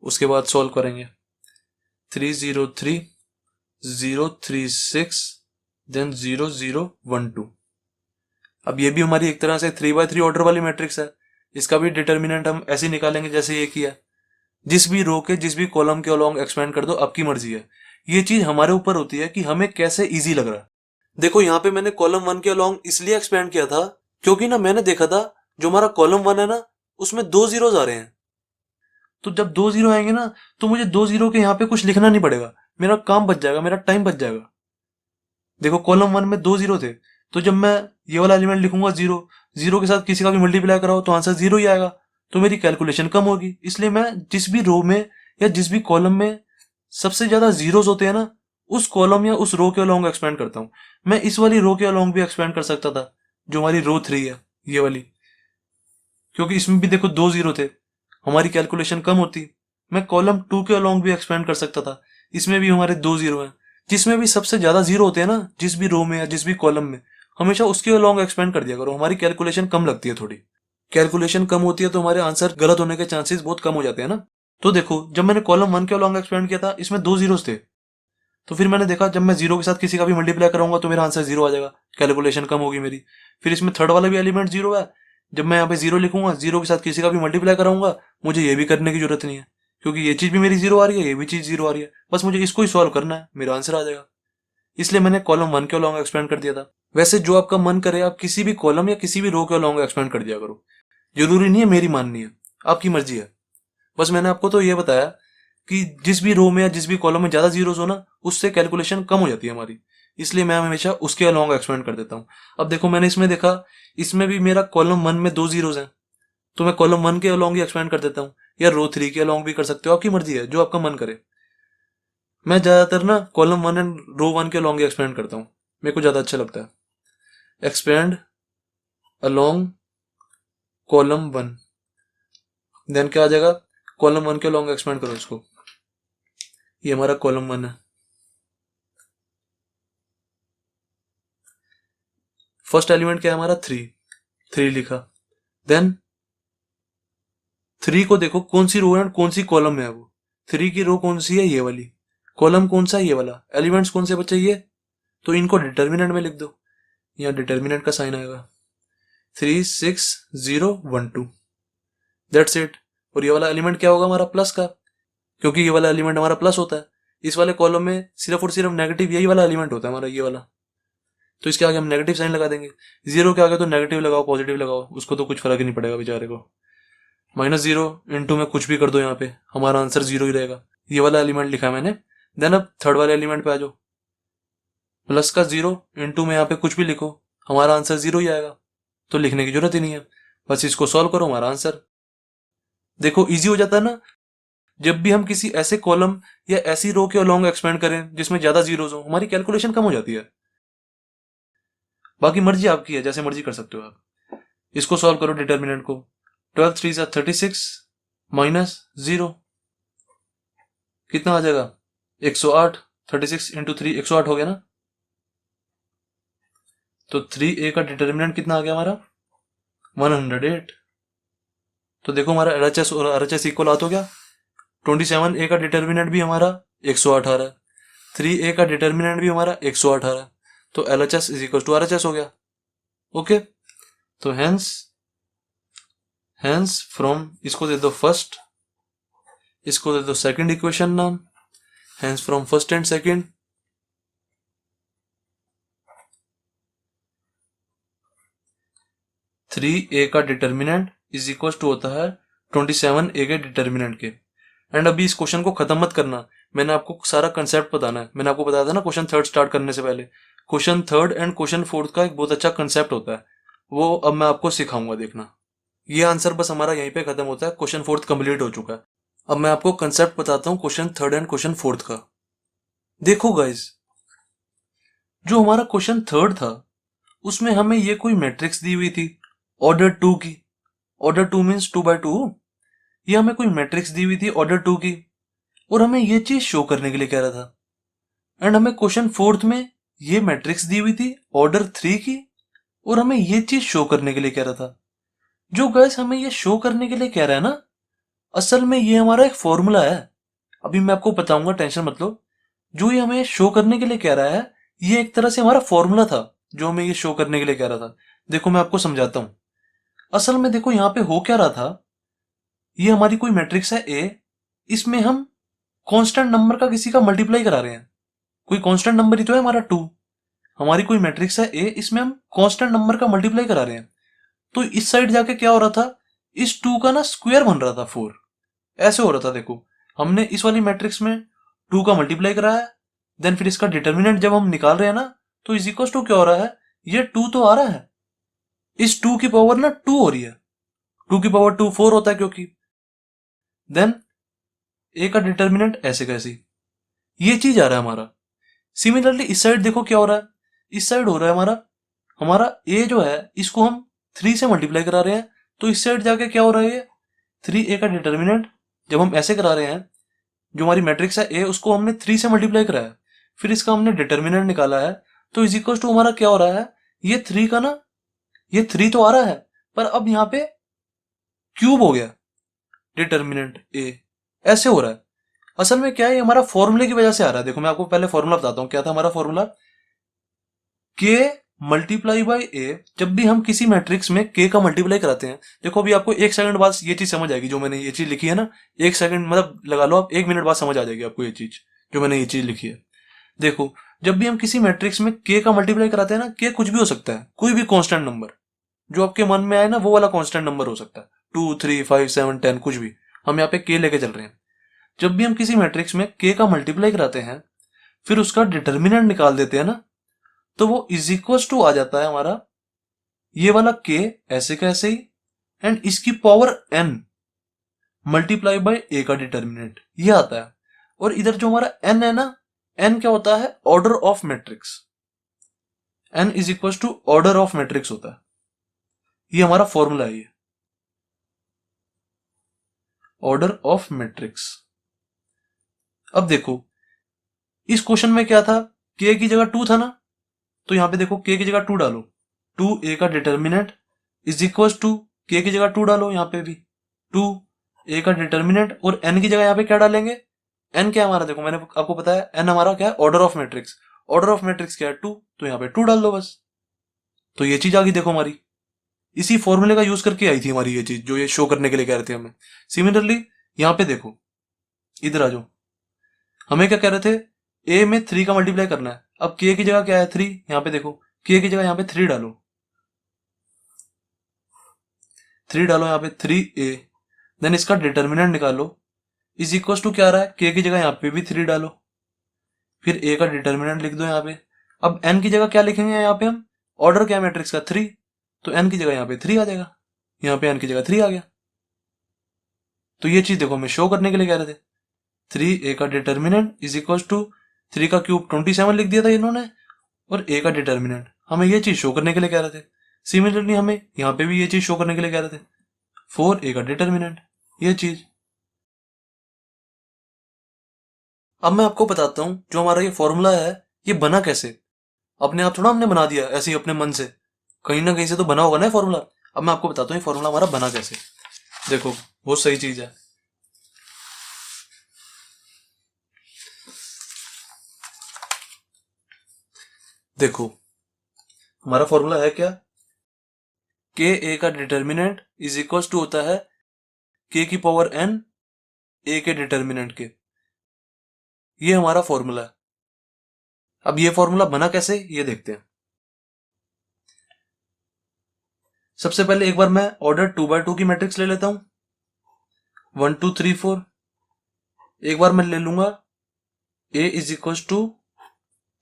उसके बाद सॉल्व करेंगे, 3 0 3 0 3 6 देन 0 0 1 2। अब ये भी हमारी एक तरह से 3x3 ऑर्डर वाली मैट्रिक्स है। इसका भी डिटर्मिनेंट हम ऐसे ही निकालेंगे जैसे ये किया। जिस भी रो के जिस भी कॉलम के अलॉन्ग एक्सपेंड कर दो, आपकी मर्जी है। ये चीज हमारे ऊपर होती है कि हमें कैसे इजी लग रहा है। देखो यहाँ पे मैंने कॉलम 1 के अलॉन्ग इसलिए एक्सपेंड किया था क्योंकि ना मैंने देखा था जो हमारा कॉलम 1 है ना उसमें 2 जीरोज आ रहे हैं। तो जब 2 जीरो आएंगे ना तो मुझे 2 जीरो के यहाँ पे कुछ लिखना नहीं पड़ेगा, मेरा काम बच जाएगा, मेरा टाइम बच जाएगा। देखो कॉलम 1 में 2 जीरो थे, तो जब मैं ये वाला एलिमेंट लिखूंगा 0 जीरो के साथ किसी का भी मल्टीप्लाई कराओ तो आंसर जीरो ही आएगा, तो मेरी कैलकुलेशन कम होगी। इसलिए मैं जिस भी रो में या जिस भी कॉलम में सबसे ज्यादा जीरोस होते हैं ना, उस कॉलम या उस रो के अलोंग एक्सपेंड करता हूं। मैं इस वाली रो के अलोंग भी एक्सपेंड कर सकता था, जो हमारी रो 3 है, ये वाली, क्योंकि इसमें भी देखो 2 जीरो थे, हमारी कैलकुलेशन कम होती। मैं कॉलम 2 के अलोंग भी एक्सपेंड कर सकता था, इसमें भी हमारे 2 जीरो हैं। जिसमें भी सबसे ज्यादा जीरो होते हैं ना, जिस भी रो में या जिस भी कॉलम में, हमेशा उसके अलोंग एक्सपेंड कर दिया करो, हमारी कैलकुलेशन कम लगती है। थोड़ी कैलकुलेशन कम होती है तो हमारे आंसर गलत होने के चांसेस बहुत कम हो जाते हैं ना। तो देखो, जब मैंने कॉलम 1 के अलोंग एक्सपेंड किया था, इसमें 2 जीरोस थे, तो फिर मैंने देखा जब मैं जीरो के साथ किसी का भी मल्टीप्लाई कराऊंगा तो मेरा आंसर जीरो आ जाएगा, कैलकुलेशन कम होगी मेरी। फिर इसमें थर्ड वाला भी एलिमेंट जीरो है, जब मैं यहाँ पे जीरो लिखूंगा, जीरो के साथ किसी का भी मल्टीप्लाई कराऊंगा, मुझे ये भी करने की जरूरत नहीं है, क्योंकि ये चीज भी मेरी जीरो आ रही है, ये भी चीज जीरो आ रही है, बस मुझे इसको ही सॉल्व करना है, मेरा आंसर आ जाएगा। इसलिए मैंने कॉलम 1 के अलोंग एक्सपेंड कर दिया था। वैसे जो आपका मन करे आप किसी भी कॉलम या किसी भी रो के अलोंग एक्सपेंड कर दिया करो, जरूरी नहीं है मेरी माननी है, आपकी मर्जी है। बस मैंने आपको तो ये बताया कि जिस भी रो में या जिस भी कॉलम में ज्यादा जीरोस हो ना, उससे कैलकुलेशन कम हो जाती है हमारी, इसलिए मैं हमेशा उसके अलोंग एक्सपेंड कर देता हूँ। अब देखो, मैंने इसमें देखा, इसमें भी मेरा कॉलम 1 में 2 जीरोस हैं, तो मैं कॉलम 1 के अलोंग ही एक्सपेंड कर देता हूँ, या रो 3 के अलोंग भी कर सकते हो, आपकी मर्जी है, जो आपका मन करे। मैं ज्यादातर ना कॉलम 1 एंड रो 1 के अलोंग ही एक्सपेंड करता हूँ, मेरे को ज्यादा अच्छा लगता है। एक्सपेंड अलोंग कॉलम 1, देन क्या आ जाएगा, कॉलम 1 के अलोंग एक्सपेंड करो इसको, ये हमारा कॉलम 1 है। फर्स्ट एलिमेंट क्या है हमारा, 3 लिखा। देन 3 को देखो कौन सी रो है और कौन सी कॉलम है वो। 3 की रो कौन सी है, ये वाली। कॉलम कौन सा है, ये वाला। एलिमेंट्स कौन से बच्चे, ये। तो इनको डिटर्मिनेंट में लिख दो, यहाँ डिटर्मिनेंट का साइन आएगा 3 6 0 1 2, दैट्स इट। और ये वाला एलिमेंट क्या होगा हमारा, प्लस का, क्योंकि ये वाला एलिमेंट हमारा प्लस होता है। इस वाले कॉलम में सिर्फ और सिर्फ नेगेटिव यही वाला एलिमेंट होता है हमारा, ये वाला, तो इसके आगे हम नेगेटिव साइन लगा देंगे। जीरो के आगे तो नेगेटिव लगाओ, पॉजिटिव लगाओ, उसको तो कुछ फर्क ही नहीं पड़ेगा बेचारे को। -0 इंटू में कुछ भी कर दो, यहाँ पे हमारा आंसर जीरो ही रहेगा। ये वाला एलिमेंट लिखा है मैंने। देन अब थर्ड वाले एलिमेंट पे आ जाओ, प्लस का 0 इंटू में यहाँ पे कुछ भी लिखो, हमारा आंसर जीरो ही आएगा, तो लिखने की जरूरत ही नहीं है, बस इसको सॉल्व करो, हमारा आंसर। देखो इजी हो जाता है ना। जब भी हम किसी ऐसे कॉलम या ऐसी रो के अलोंग एक्सपेंड करें जिसमें ज्यादा जीरोस हो, हमारी कैलकुलेशन कम हो जाती है। बाकी मर्जी आपकी है, जैसे मर्जी कर सकते हो आप। इसको सॉल्व करो डिटर्मिनेंट को, 12 3 36 -0 कितना आ जाएगा, 108। 36 इंटू 3 108 हो गया ना। तो 3a का डिटर्मिनेंट कितना आ गया हमारा, 108। तो देखो हमारा RHS और RHS इक्वल आ तो गया। 27a का डिटर्मिनेंट भी हमारा 108 आ रहा है, 3a का डिटर्मिनेंट भी हमारा 108 आ रहा है, तो LHS is equal to RHS हो गया। ओके, तो हेंस फ्रॉम, इसको दे दो फर्स्ट, इसको दे दो सेकंड इक्वेशन नाम, hence from first and second, three A का डिटर्मिनेंट इज इक्वल टू होता है 27a के डिटर्मिनेंट के। एंड अभी इस क्वेश्चन को खत्म मत करना, मैंने आपको सारा कंसेप्ट बताना है। मैंने आपको बताया था ना क्वेश्चन थर्ड स्टार्ट करने से पहले, question third and question fourth का एक बहुत अच्छा कंसेप्ट होता है, वो अब मैं आपको सिखाऊंगा, देखना। ये आंसर बस हमारा यहीं पे खत्म होता है, क्वेश्चन फोर्थ कंप्लीट हो चुका है। अब मैं आपको कंसेप्ट बताता हूँ question third and question fourth का। देखो गाइज, जो हमारा क्वेश्चन थर्ड था उसमें हमें ये कोई मैट्रिक्स दी हुई थी ऑर्डर 2 की। Order 2 means 2/2। ये हमें कोई मैट्रिक्स दी हुई थी ऑर्डर 2 की, और हमें ये चीज शो करने के लिए कह रहा था। एंड हमें क्वेश्चन फोर्थ में ये मैट्रिक्स दी हुई थी ऑर्डर 3 की, और हमें ये चीज शो करने के लिए कह रहा था। जो गाइस हमें ये शो करने के लिए कह रहा है ना, असल में ये हमारा एक फॉर्मूला है। अभी मैं आपको बताऊंगा, टेंशन मत लो। जो ये हमें शो करने के लिए कह रहा है, ये एक तरह से हमारा फॉर्मूला था जो हमें ये शो करने के लिए कह रहा था। देखो मैं आपको समझाता हूं। असल में देखो यहाँ पे हो क्या रहा था, ये हमारी कोई मैट्रिक्स है ए, इसमें हम कांस्टेंट नंबर का किसी का मल्टीप्लाई करा रहे हैं। कोई कांस्टेंट नंबर ही तो है हमारा 2। हमारी कोई मैट्रिक्स है ए, इसमें हम कांस्टेंट नंबर का मल्टीप्लाई करा रहे हैं। तो इस साइड जाके क्या हो रहा था, इस 2 का ना स्क्वायर बन रहा था 4, ऐसे हो रहा था। देखो हमने इस वाली मैट्रिक्स में 2 का मल्टीप्लाई कराया, देन फिर इसका डिटर्मिनेंट जब हम निकाल रहे हैं ना, तो इज इक्वल टू क्या हो रहा है, ये 2 तो आ रहा है, इस 2 की पावर ना 2 हो रही है, 2 की पावर 2 4 होता है क्योंकि। देन ए का डिटर्मिनेंट ऐसे कैसे, ये चीज आ रहा है हमारा। सिमिलरली इस साइड देखो क्या हो रहा है, इस साइड हो रहा है हमारा हमारा ए जो है इसको हम 3 से मल्टीप्लाई करा रहे हैं, तो इस साइड जाके क्या हो रहा है, 3a का डिटर्मिनेंट जब हम ऐसे करा रहे हैं, जो हमारी मैट्रिक्स है ए उसको हमने 3 से मल्टीप्लाई कराया है, फिर इसका हमने डिटर्मिनेंट निकाला है, तो इज इक्वल टू हमारा क्या हो रहा है, ये 3 का ना, ये 3 तो आ रहा है, पर अब यहाँ पे क्यूब हो गया डिटर्मिनेंट ए, ऐसे हो रहा है। असल में क्या है, ये हमारा फॉर्मूले की वजह से आ रहा है। देखो मैं आपको पहले फॉर्मूला बताता हूँ, क्या था हमारा फॉर्मूला, के मल्टीप्लाई बाई ए। जब भी हम किसी मैट्रिक्स में के का मल्टीप्लाई कराते हैं, देखो अभी आपको 1 सेकंड बाद ये चीज समझ आएगी, जो मैंने ये चीज लिखी है ना, 1 सेकंड मतलब लगा लो आप, 1 मिनट बाद समझ आ जाएगी आपको ये चीज, जो मैंने ये चीज लिखी है। देखो जब भी हम किसी मैट्रिक्स में के का मल्टीप्लाई कराते हैं ना, के कुछ भी हो सकता है, कोई भी कांस्टेंट नंबर जो आपके मन में आए ना, वो वाला कांस्टेंट नंबर हो सकता है, 2 3 5 7 10 कुछ भी, हम यहाँ पे के लेके चल रहे हैं। जब भी हम किसी मैट्रिक्स में के का मल्टीप्लाई कराते हैं, फिर उसका डिटर्मिनेंट निकाल देते हैं ना, तो वो इज इक्वल टू आ जाता है हमारा ये वाला के ऐसे कैसे ही, एंड इसकी पावर n मल्टीप्लाई बाय ए का डिटर्मिनेंट, ये आता है। और इधर जो हमारा n है ना, n क्या होता है, order of matrix, n is equal to order of matrix होता है, ये हमारा फॉर्मूला है, ये ऑर्डर ऑफ मैट्रिक्स। अब देखो इस क्वेश्चन में क्या था, k की जगह 2 था ना, तो यहां पे देखो k की जगह 2 डालो, 2a का determinant is equal to k की जगह 2 डालो, यहां पे भी 2a का डिटर्मिनेंट, और n की जगह यहां पे क्या डालेंगे, n क्या हमारा, देखो मैंने आपको बताया n हमारा क्या है, order of matrix, order of matrix क्या है 2, तो यहां पे 2 डाल दो बस। तो ये चीज आ गई देखो हमारी, इसी फॉर्मूले का यूज करके आई थी हमारी ये चीज, जो ये शो करने के लिए कह रहे थे हमें। सिमिलरली यहां पे देखो, इधर आ जाओ, हमें क्या कह रहे थे, a में 3 का मल्टीप्लाई करना है, अब k की जगह क्या है 3, यहां पे देखो k की जगह यहां पे 3 डालो, 3 डालो यहाँ पे 3a, देन इसका डिटर्मिनेंट निकालो, इज इक्वल टू क्या आ रहा है, k की जगह यहाँ पे भी 3 डालो, फिर a का डिटर्मिनेंट लिख दो यहाँ पे। अब n की जगह क्या लिखेंगे यहाँ पे हम, ऑर्डर क्या है मैट्रिक्स का 3, तो n की जगह यहाँ पे 3 आ जाएगा, यहाँ पे n की जगह 3 आ गया। तो ये चीज देखो हमें शो करने के लिए कह रहे थे, 3a का डिटर्मिनेंट इज इक्वल टू 3 का क्यूब 27 लिख दिया था इन्होंने, और a का डिटर्मिनेंट हमें ये चीज शो करने के लिए कह रहे थे। सिमिलरली हमें यहाँ पे भी ये चीज शो करने के लिए कह रहे थे, 4a का डिटर्मिनेंट, ये चीज। अब मैं आपको बताता हूं जो हमारा ये फॉर्मूला है ये बना कैसे, अपने आप थोड़ा हमने बना दिया ऐसे ही अपने मन से, कहीं ना कहीं से तो बना होगा ना फॉर्मूला। अब मैं आपको बताता हूँ ये फॉर्मूला हमारा बना कैसे, देखो बहुत सही चीज है। देखो हमारा फॉर्मूला है क्या, के ए का डिटर्मिनेंट इज इक्वल टू होता है के की पावर n ए के डिटर्मिनेंट के, ये हमारा फॉर्मूला है। अब ये फॉर्मूला बना कैसे ये देखते हैं। सबसे पहले एक बार मैं ऑर्डर 2x2 की मैट्रिक्स ले लेता हूं, 1 2 3 4। एक बार मैं ले लूंगा a is equal to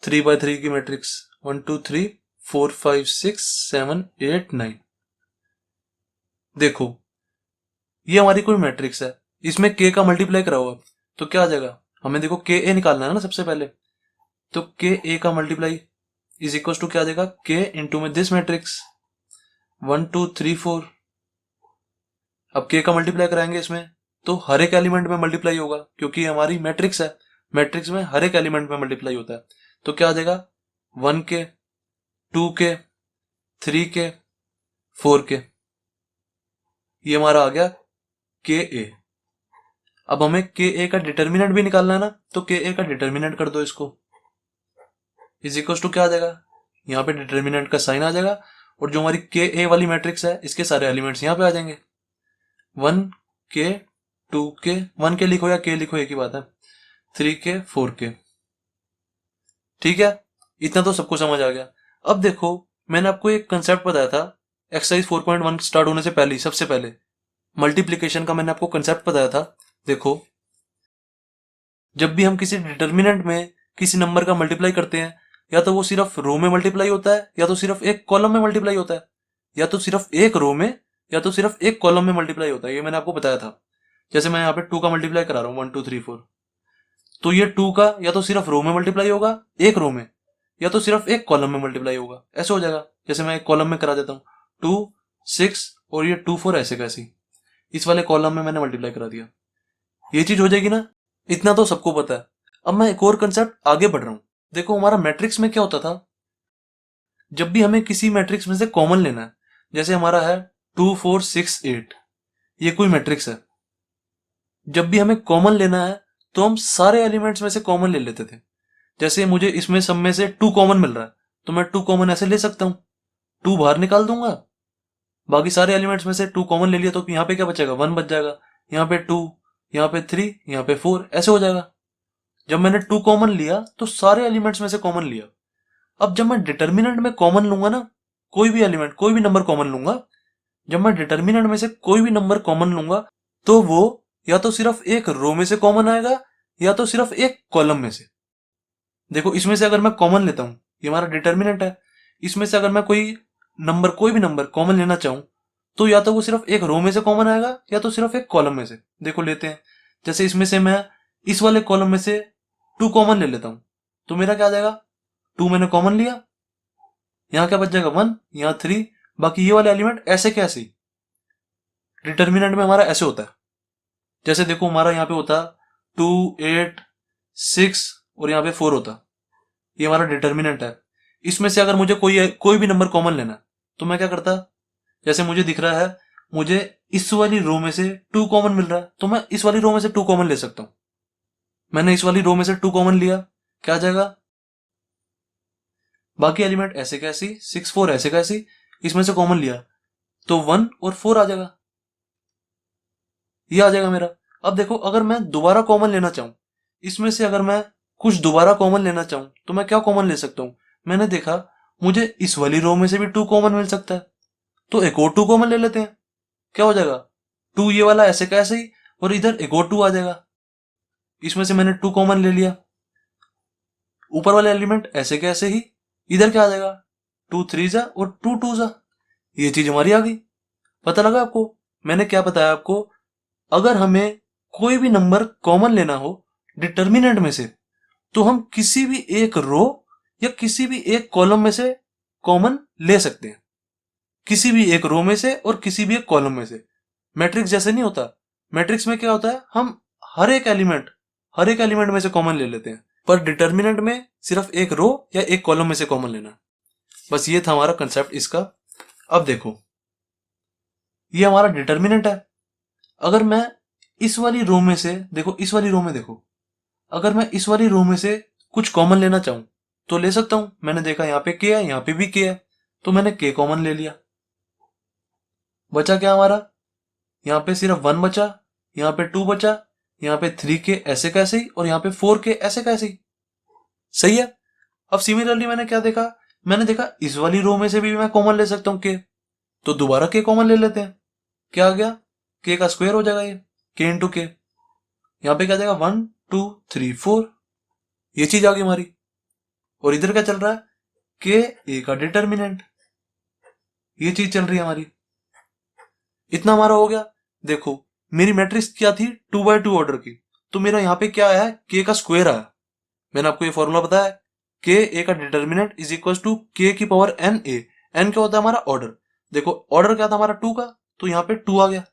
3x3 की मैट्रिक्स, 1 2 3 4 5 6 7 8 9। देखो ये हमारी कोई मैट्रिक्स है, इसमें k का मल्टीप्लाई करा हुआ, तो क्या आ जाएगा, हमें देखो के ए निकालना है ना सबसे पहले, तो के ए का मल्टीप्लाई इज इक्वल टू क्या आ जाएगा, के इंटू में दिस मैट्रिक्स 1 2 3 4। अब के का मल्टीप्लाई कराएंगे इसमें, तो हर एक एलिमेंट में मल्टीप्लाई होगा, क्योंकि हमारी मैट्रिक्स है, मैट्रिक्स में हर एक एलिमेंट में मल्टीप्लाई होता है। तो क्या आ जाएगा, 1 के 2 के 3 के 4 के, ये हमारा आ गया के ए। अब हमें के ए का डिटर्मिनेंट भी निकालना है ना, तो के ए का डिटर्मिनेंट कर दो इसको, इज इक्वल टू क्या आ जाएगा, यहाँ पे डिटर्मिनेंट का साइन आ जाएगा, और जो हमारी के ए वाली मैट्रिक्स है इसके सारे एलिमेंट्स यहाँ पे आ जाएंगे, 1 के 2 के, 1 के लिखो या के लिखो एक ही बात है, 3 के 4 के। ठीक है, इतना तो सबको समझ आ गया। अब देखो मैंने आपको एक कंसेप्ट बताया था एक्सरसाइज 4.1 स्टार्ट होने से पहले, सबसे पहले मल्टीप्लीकेशन का मैंने आपको कंसेप्ट बताया था। देखो जब भी हम किसी डिटर्मिनेंट में किसी नंबर का मल्टीप्लाई करते हैं, या तो वो सिर्फ रो में मल्टीप्लाई होता है या तो सिर्फ एक कॉलम में मल्टीप्लाई होता है। या तो सिर्फ एक रो में या तो सिर्फ एक कॉलम में मल्टीप्लाई होता है। ये मैंने आपको बताया था। जैसे मैं यहाँ पे 2 का मल्टीप्लाई करा रहा हूँ, 1 2 3 4, तो ये 2 का या तो सिर्फ रो में मल्टीप्लाई होगा एक रो में, या तो सिर्फ एक कॉलम में मल्टीप्लाई होगा। ऐसे हो जाएगा। जैसे मैं एक कॉलम में करा देता हूँ 2 6 और ये 2 4 ऐसे कैसे, इस वाले कॉलम में मैंने मल्टीप्लाई करा दिया। ये चीज हो जाएगी ना। इतना तो सबको पता है। अब मैं एक और कंसेप्ट आगे बढ़ रहा हूं। देखो हमारा मैट्रिक्स में क्या होता था, जब भी हमें किसी मैट्रिक्स में से कॉमन लेना है, जैसे हमारा है 2 4 6 8, ये कोई मैट्रिक्स है। जब भी हमें कॉमन लेना है तो हम सारे एलिमेंट्स में से कॉमन ले लेते थे। जैसे मुझे इसमें सब में से 2 कॉमन मिल रहा है तो मैं 2 कॉमन ऐसे ले सकता हूं, 2 बाहर निकाल दूंगा, बाकी सारे एलिमेंट्स में से 2 कॉमन ले लिया तो यहाँ पे क्या बचेगा, 1 बच जाएगा, यहाँ पे 2, यहाँ पे 3, यहाँ पे 4, ऐसे हो जाएगा। जब मैंने 2 कॉमन लिया तो सारे एलिमेंट्स में से कॉमन लिया। अब जब मैं डिटर्मिनेंट में कॉमन लूंगा ना, कोई भी एलिमेंट कोई भी नंबर कॉमन लूंगा, जब मैं डिटर्मिनेंट में से कोई भी नंबर कॉमन लूंगा तो वो या तो सिर्फ एक रो में से कॉमन आएगा या तो सिर्फ एक कॉलम में से। देखो इसमें से अगर मैं कॉमन लेता हूं, ये हमारा डिटर्मिनेंट है, इसमें से अगर मैं कोई भी नंबर कॉमन लेना चाहूं तो या तो वो सिर्फ एक रो में से कॉमन आएगा या तो सिर्फ एक कॉलम में से। देखो लेते हैं, जैसे इसमें से मैं इस वाले कॉलम में से 2 कॉमन ले लेता हूं तो मेरा क्या आ जाएगा, 2 मैंने कॉमन लिया, यहां क्या बच जाएगा 1, यहां 3, बाकी ये वाले एलिमेंट ऐसे कैसे। डिटर्मिनेंट में हमारा ऐसे होता है। जैसे देखो हमारा यहाँ पे होता 2 8 6 और यहाँ पे 4 होता, ये हमारा डिटर्मिनेंट है। इसमें से अगर मुझे कोई भी नंबर कॉमन लेना है तो मैं क्या करता, जैसे मुझे दिख रहा है मुझे इस वाली रो में से 2 कॉमन मिल रहा है तो मैं इस वाली रो में से 2 कॉमन ले सकता हूं। मैंने इस वाली रो में से 2 कॉमन लिया, क्या आ जाएगा, बाकी एलिमेंट ऐसे कैसी 6 4 ऐसे कैसी, इसमें से कॉमन लिया तो 1 और 4 आ जाएगा, ये आ जाएगा मेरा। अब देखो अगर मैं दोबारा कॉमन लेना चाहूं, इसमें से अगर मैं कुछ दोबारा कॉमन लेना चाहूं तो मैं क्या कॉमन ले सकता हूं, मैंने देखा मुझे इस वाली रो में से भी 2 कॉमन मिल सकता है तो एक और 2 कॉमन ले लेते हैं। क्या हो जाएगा, 2 ये वाला ऐसे कैसे ही और इधर एक और 2 आ जाएगा, इसमें से मैंने 2 कॉमन ले लिया। ऊपर वाले एलिमेंट ऐसे कैसे ही, इधर क्या आ जाएगा, 2 3 जा और 2 2 जा, ये चीज हमारी आ गई। पता लगा आपको मैंने क्या बताया आपको, अगर हमें कोई भी नंबर कॉमन लेना हो डिटर्मिनेंट में से तो हम किसी भी एक रो या किसी भी एक कॉलम में से कॉमन ले सकते हैं, किसी भी एक रो में से और किसी भी एक कॉलम में से। मैट्रिक्स जैसे नहीं होता, मैट्रिक्स में क्या होता है हम हर एक एलिमेंट में से कॉमन ले लेते हैं, पर डिटर्मिनेंट में सिर्फ एक रो या एक कॉलम में से कॉमन लेना। बस ये था हमारा कंसेप्ट इसका। अब देखो ये हमारा डिटर्मिनेंट है, अगर मैं इस वाली रो में से देखो, इस वाली रो में देखो, अगर मैं इस वाली रो में से कुछ कॉमन लेना चाहूं तो ले सकता हूं। मैंने देखा यहाँ पे के है, यहाँ पे भी के है, तो मैंने के कॉमन ले लिया। बचा क्या हमारा, यहाँ पे सिर्फ 1 बचा, यहाँ पे 2 बचा, यहाँ पे 3 के ऐसे कैसे ही और यहाँ पे 4 के ऐसे कैसे ही। सही है। अब सिमिलरली मैंने क्या देखा, मैंने देखा इस वाली रो में से भी मैं कॉमन ले सकता हूं के, तो दोबारा के कॉमन ले लेते हैं। क्या आ गया, के का स्क्वायर हो जाएगा, ये के इंटू के, यहाँ पे क्या जाएगा 1 2 3 4, ये चीज आ गई हमारी। और इधर क्या चल रहा है, के ए का डिटर्मिनेंट, ये चीज चल रही है हमारी। इतना हमारा हो गया। देखो मेरी मैट्रिक्स क्या थी 2x2 ऑर्डर की, तो मेरा यहाँ पे क्या आया है, के का स्क्वायर आया। मैंने आपको ये फॉर्मूला बताया, के ए का डिटर्मिनेंट इज इक्वल टू के की पावर एन ए। एन क्या होता है हमारा ऑर्डर, देखो ऑर्डर क्या था हमारा 2 का, तो यहाँ पे 2 आ गया।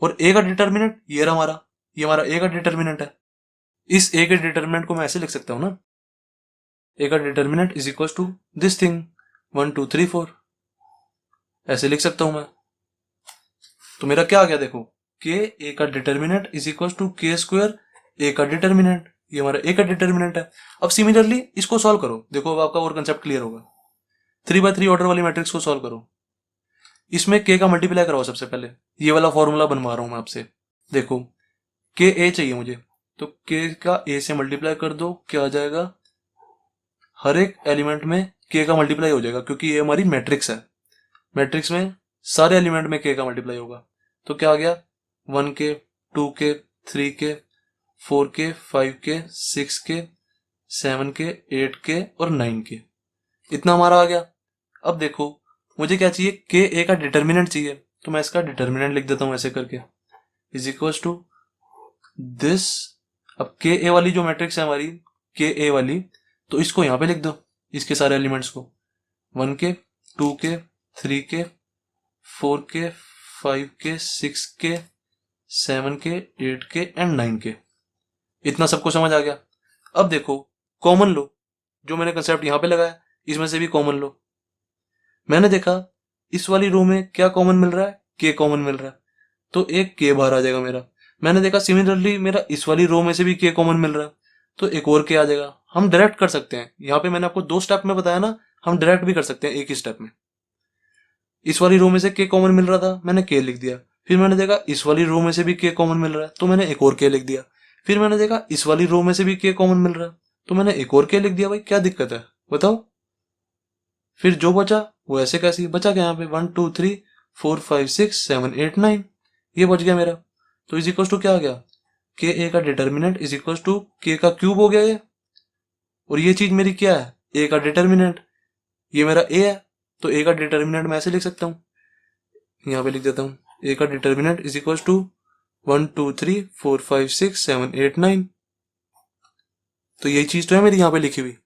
और ए का डिटर्मिनेंट ये रहा हमारा, ये हमारा ए का डिटर्मिनेंट है। इस ए के डिटर्मिनेंट को मैं ऐसे लिख सकता हूं ना, ए का determinant is equal to this thing 1 2 3 4, ऐसे लिख सकता हूं मैं। तो मेरा क्या आ गया देखो, के ए का डिटर्मिनेंट इज इक्वल टू के स्क्वायर ए का डिटर्मिनेंट, ये हमारा ए का डिटर्मिनेंट है। अब सिमिलरली इसको सॉल्व करो, देखो अब आपका और कंसेप्ट क्लियर होगा। 3x3 ऑर्डर वाली मैट्रिक्स को सॉल्व करो, इसमें के का मल्टीप्लाई कराओ सबसे पहले, ये वाला फॉर्मूला बनवा रहा हूं मैं आपसे। देखो के ए चाहिए मुझे, तो के का ए से मल्टीप्लाई कर दो, क्या आ जाएगा, हर एक एलिमेंट में के का मल्टीप्लाई हो जाएगा क्योंकि ये हमारी मैट्रिक्स है। मैट्रिक्स में सारे एलिमेंट में के का मल्टीप्लाई होगा, तो क्या आ गया 1 के 2 के 3 के 4 के 5 के 6 के 7 के 8 के और 9 के, इतना हमारा आ गया। अब देखो मुझे क्या चाहिए, के ए का डिटर्मिनेंट चाहिए, तो मैं इसका डिटर्मिनेंट लिख देता हूं ऐसे करके, इज इक्वल टू दिस। अब के ए वाली जो मैट्रिक्स है हमारी, के ए वाली, तो इसको यहां पे लिख दो, इसके सारे एलिमेंट्स को, 1 के, 2 के, 3 के, 4 के, 5 के, 6 के, 7 के, 8 के एंड 9 के। इतना सबको समझ आ गया। अब देखो कॉमन लो, जो मैंने कंसेप्ट यहां पे लगाया इसमें से भी कॉमन लो। मैंने देखा इस वाली रो में क्या कॉमन मिल रहा है, के कॉमन मिल रहा है, तो एक के बाहर आ जाएगा मेरा। मैंने देखा सिमिलरली मेरा इस वाली रो में से भी के कॉमन मिल रहा है, तो एक और के आ जाएगा। हम डायरेक्ट कर सकते हैं, यहाँ पे मैंने आपको 2 स्टेप में बताया ना, हम डायरेक्ट भी कर सकते हैं एक ही स्टेप में। इस वाली रो में से के कॉमन मिल रहा था, मैंने के लिख दिया। फिर मैंने देखा इस वाली रो में से भी के कॉमन मिल रहा है, तो मैंने एक और के लिख दिया। फिर मैंने देखा इस वाली रो में से भी के कॉमन मिल रहा है, तो मैंने एक और के लिख दिया। भाई क्या दिक्कत है बताओ। फिर जो बचा वो ऐसे कैसे बचा, क्या यहाँ पे 1 2 3 4 5 6 7 8 9, ये बच गया मेरा। तो इज इक्वल टू क्या आ गया, के ए का डिटर्मिनेंट इज इक्वल टू के का क्यूब हो गया ये। और ये चीज मेरी क्या है, ए का डिटर्मिनेंट, ये मेरा ए है, तो ए का डिटर्मिनेंट मैं ऐसे लिख सकता हूँ, यहाँ पे लिख देता हूँ, ए का डिटर्मिनेंट इज इक्वल टू 1 2 3 4 5 6 7 8 9। तो यही चीज तो है मेरी यहाँ पे लिखी हुई,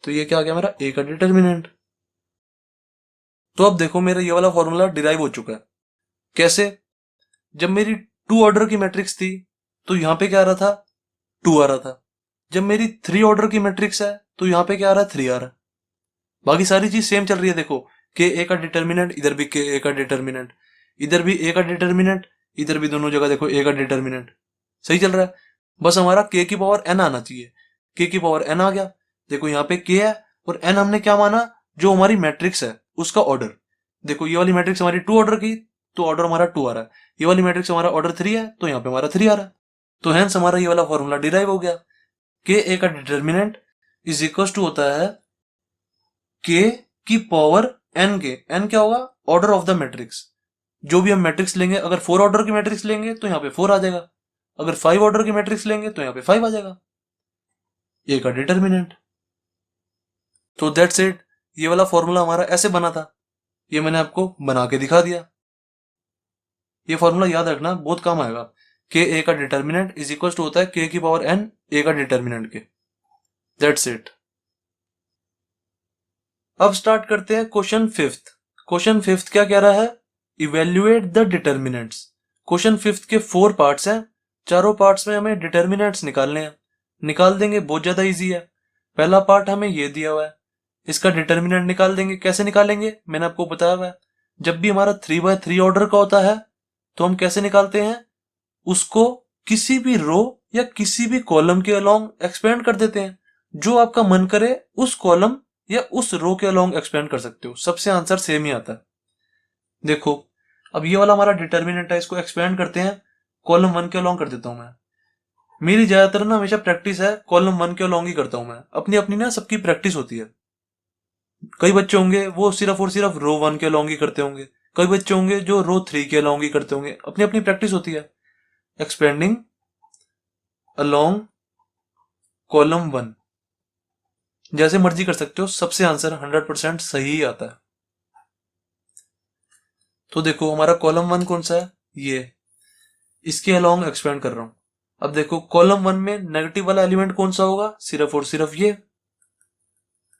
तो ये क्या आ गया मेरा, ए का डिटर्मिनेंट। तो अब देखो मेरा ये वाला फॉर्मूला डिराइव हो चुका है। कैसे, जब मेरी 2 ऑर्डर की मैट्रिक्स थी तो यहाँ पे क्या आ रहा था, 2 आ रहा था। जब मेरी 3 ऑर्डर की मैट्रिक्स है तो यहाँ पे क्या आ रहा है, 3 आ रहा है। बाकी सारी चीज सेम चल रही है। देखो के ए का डिटर्मिनेंट, इधर भी के ए का डिटर्मिनेंट, इधर भी ए का डिटर्मिनेंट, इधर भी दोनों जगह देखो ए का डिटर्मिनेंट, सही चल रहा है। बस हमारा के की पावर एन आना चाहिए, के की पावर एन आ गया। देखो यहाँ पे के है और एन हमने क्या माना, जो हमारी मैट्रिक्स है उसका ऑर्डर। देखो ये वाली मैट्रिक्स हमारी 2 ऑर्डर की, तो ऑर्डर हमारा 2 आ रहा है। ये वाली मैट्रिक्स हमारा ऑर्डर 3 है, तो यहाँ पे हमारा 3 आ रहा है। तो हेंस हमारा ये वाला फॉर्मूला डिराइव हो गया। के ए का डिटर्मिनेंट इज इक्वल टू होता है के की पावर एन के, एन क्या होगा, ऑर्डर ऑफ द मैट्रिक्स। जो भी हम मैट्रिक्स लेंगे, अगर 4 ऑर्डर की मैट्रिक्स लेंगे तो यहाँ पे 4 आ जाएगा, अगर 5 ऑर्डर की मैट्रिक्स लेंगे तो यहाँ पे 5 आ जाएगा, ए का डिटर्मिनेंट। तो दैट्स इट, ये वाला फॉर्मूला हमारा ऐसे बना था, ये मैंने आपको बना के दिखा दिया। ये फॉर्मूला याद रखना, बहुत काम आएगा। के ए का डिटर्मिनेंट इज इक्वल टू होता है के की पावर एन, ए का डिटर्मिनेंट के। That's it. अब स्टार्ट करते हैं क्वेश्चन 5th। क्वेश्चन 5th क्या कह रहा है, evaluate the determinants. Question 5th के 4 पार्ट्स हैं, चारों पार्ट्स में हमें डिटर्मिनेंट्स निकालने हैं। निकाल देंगे, बहुत ज्यादा इजी है। पहला पार्ट हमें ये दिया हुआ है, इसका डिटर्मिनेंट निकाल देंगे। कैसे निकालेंगे, मैंने आपको बताया हुआ है। जब भी हमारा 3x3 ऑर्डर का होता है तो हम कैसे निकालते हैं, उसको किसी भी रो या किसी भी कॉलम के अलोंग एक्सपेंड कर देते हैं। जो आपका मन करे उस कॉलम या उस रो के अलोंग एक्सपेंड कर सकते हो, सबसे आंसर सेम ही आता है। देखो अब ये वाला हमारा डिटर्मिनेंट है, इसको एक्सपेंड करते हैं, कॉलम 1 के अलोंग कर देता हूं मैं। मेरी ज्यादातर ना हमेशा प्रैक्टिस है, कॉलम 1 के अलोंग ही करता हूं मैं। अपनी अपनी ना सबकी प्रैक्टिस होती है। कई बच्चे होंगे वो सिर्फ और सिर्फ रो 1 के अलोंग ही करते होंगे, कई बच्चे होंगे जो रो 3 के अलोंग ही करते होंगे। अपनी अपनी प्रैक्टिस होती है। एक्सपेंडिंग अलोंग कॉलम 1, जैसे मर्जी कर सकते हो, सबसे आंसर 100% सही ही आता है। तो देखो हमारा कॉलम 1 कौन सा है, ये, इसके अलोंग एक्सपेंड कर रहा हूं। अब देखो कॉलम 1 में नेगेटिव वाला एलिमेंट कौन सा होगा, सिर्फ और सिर्फ ये,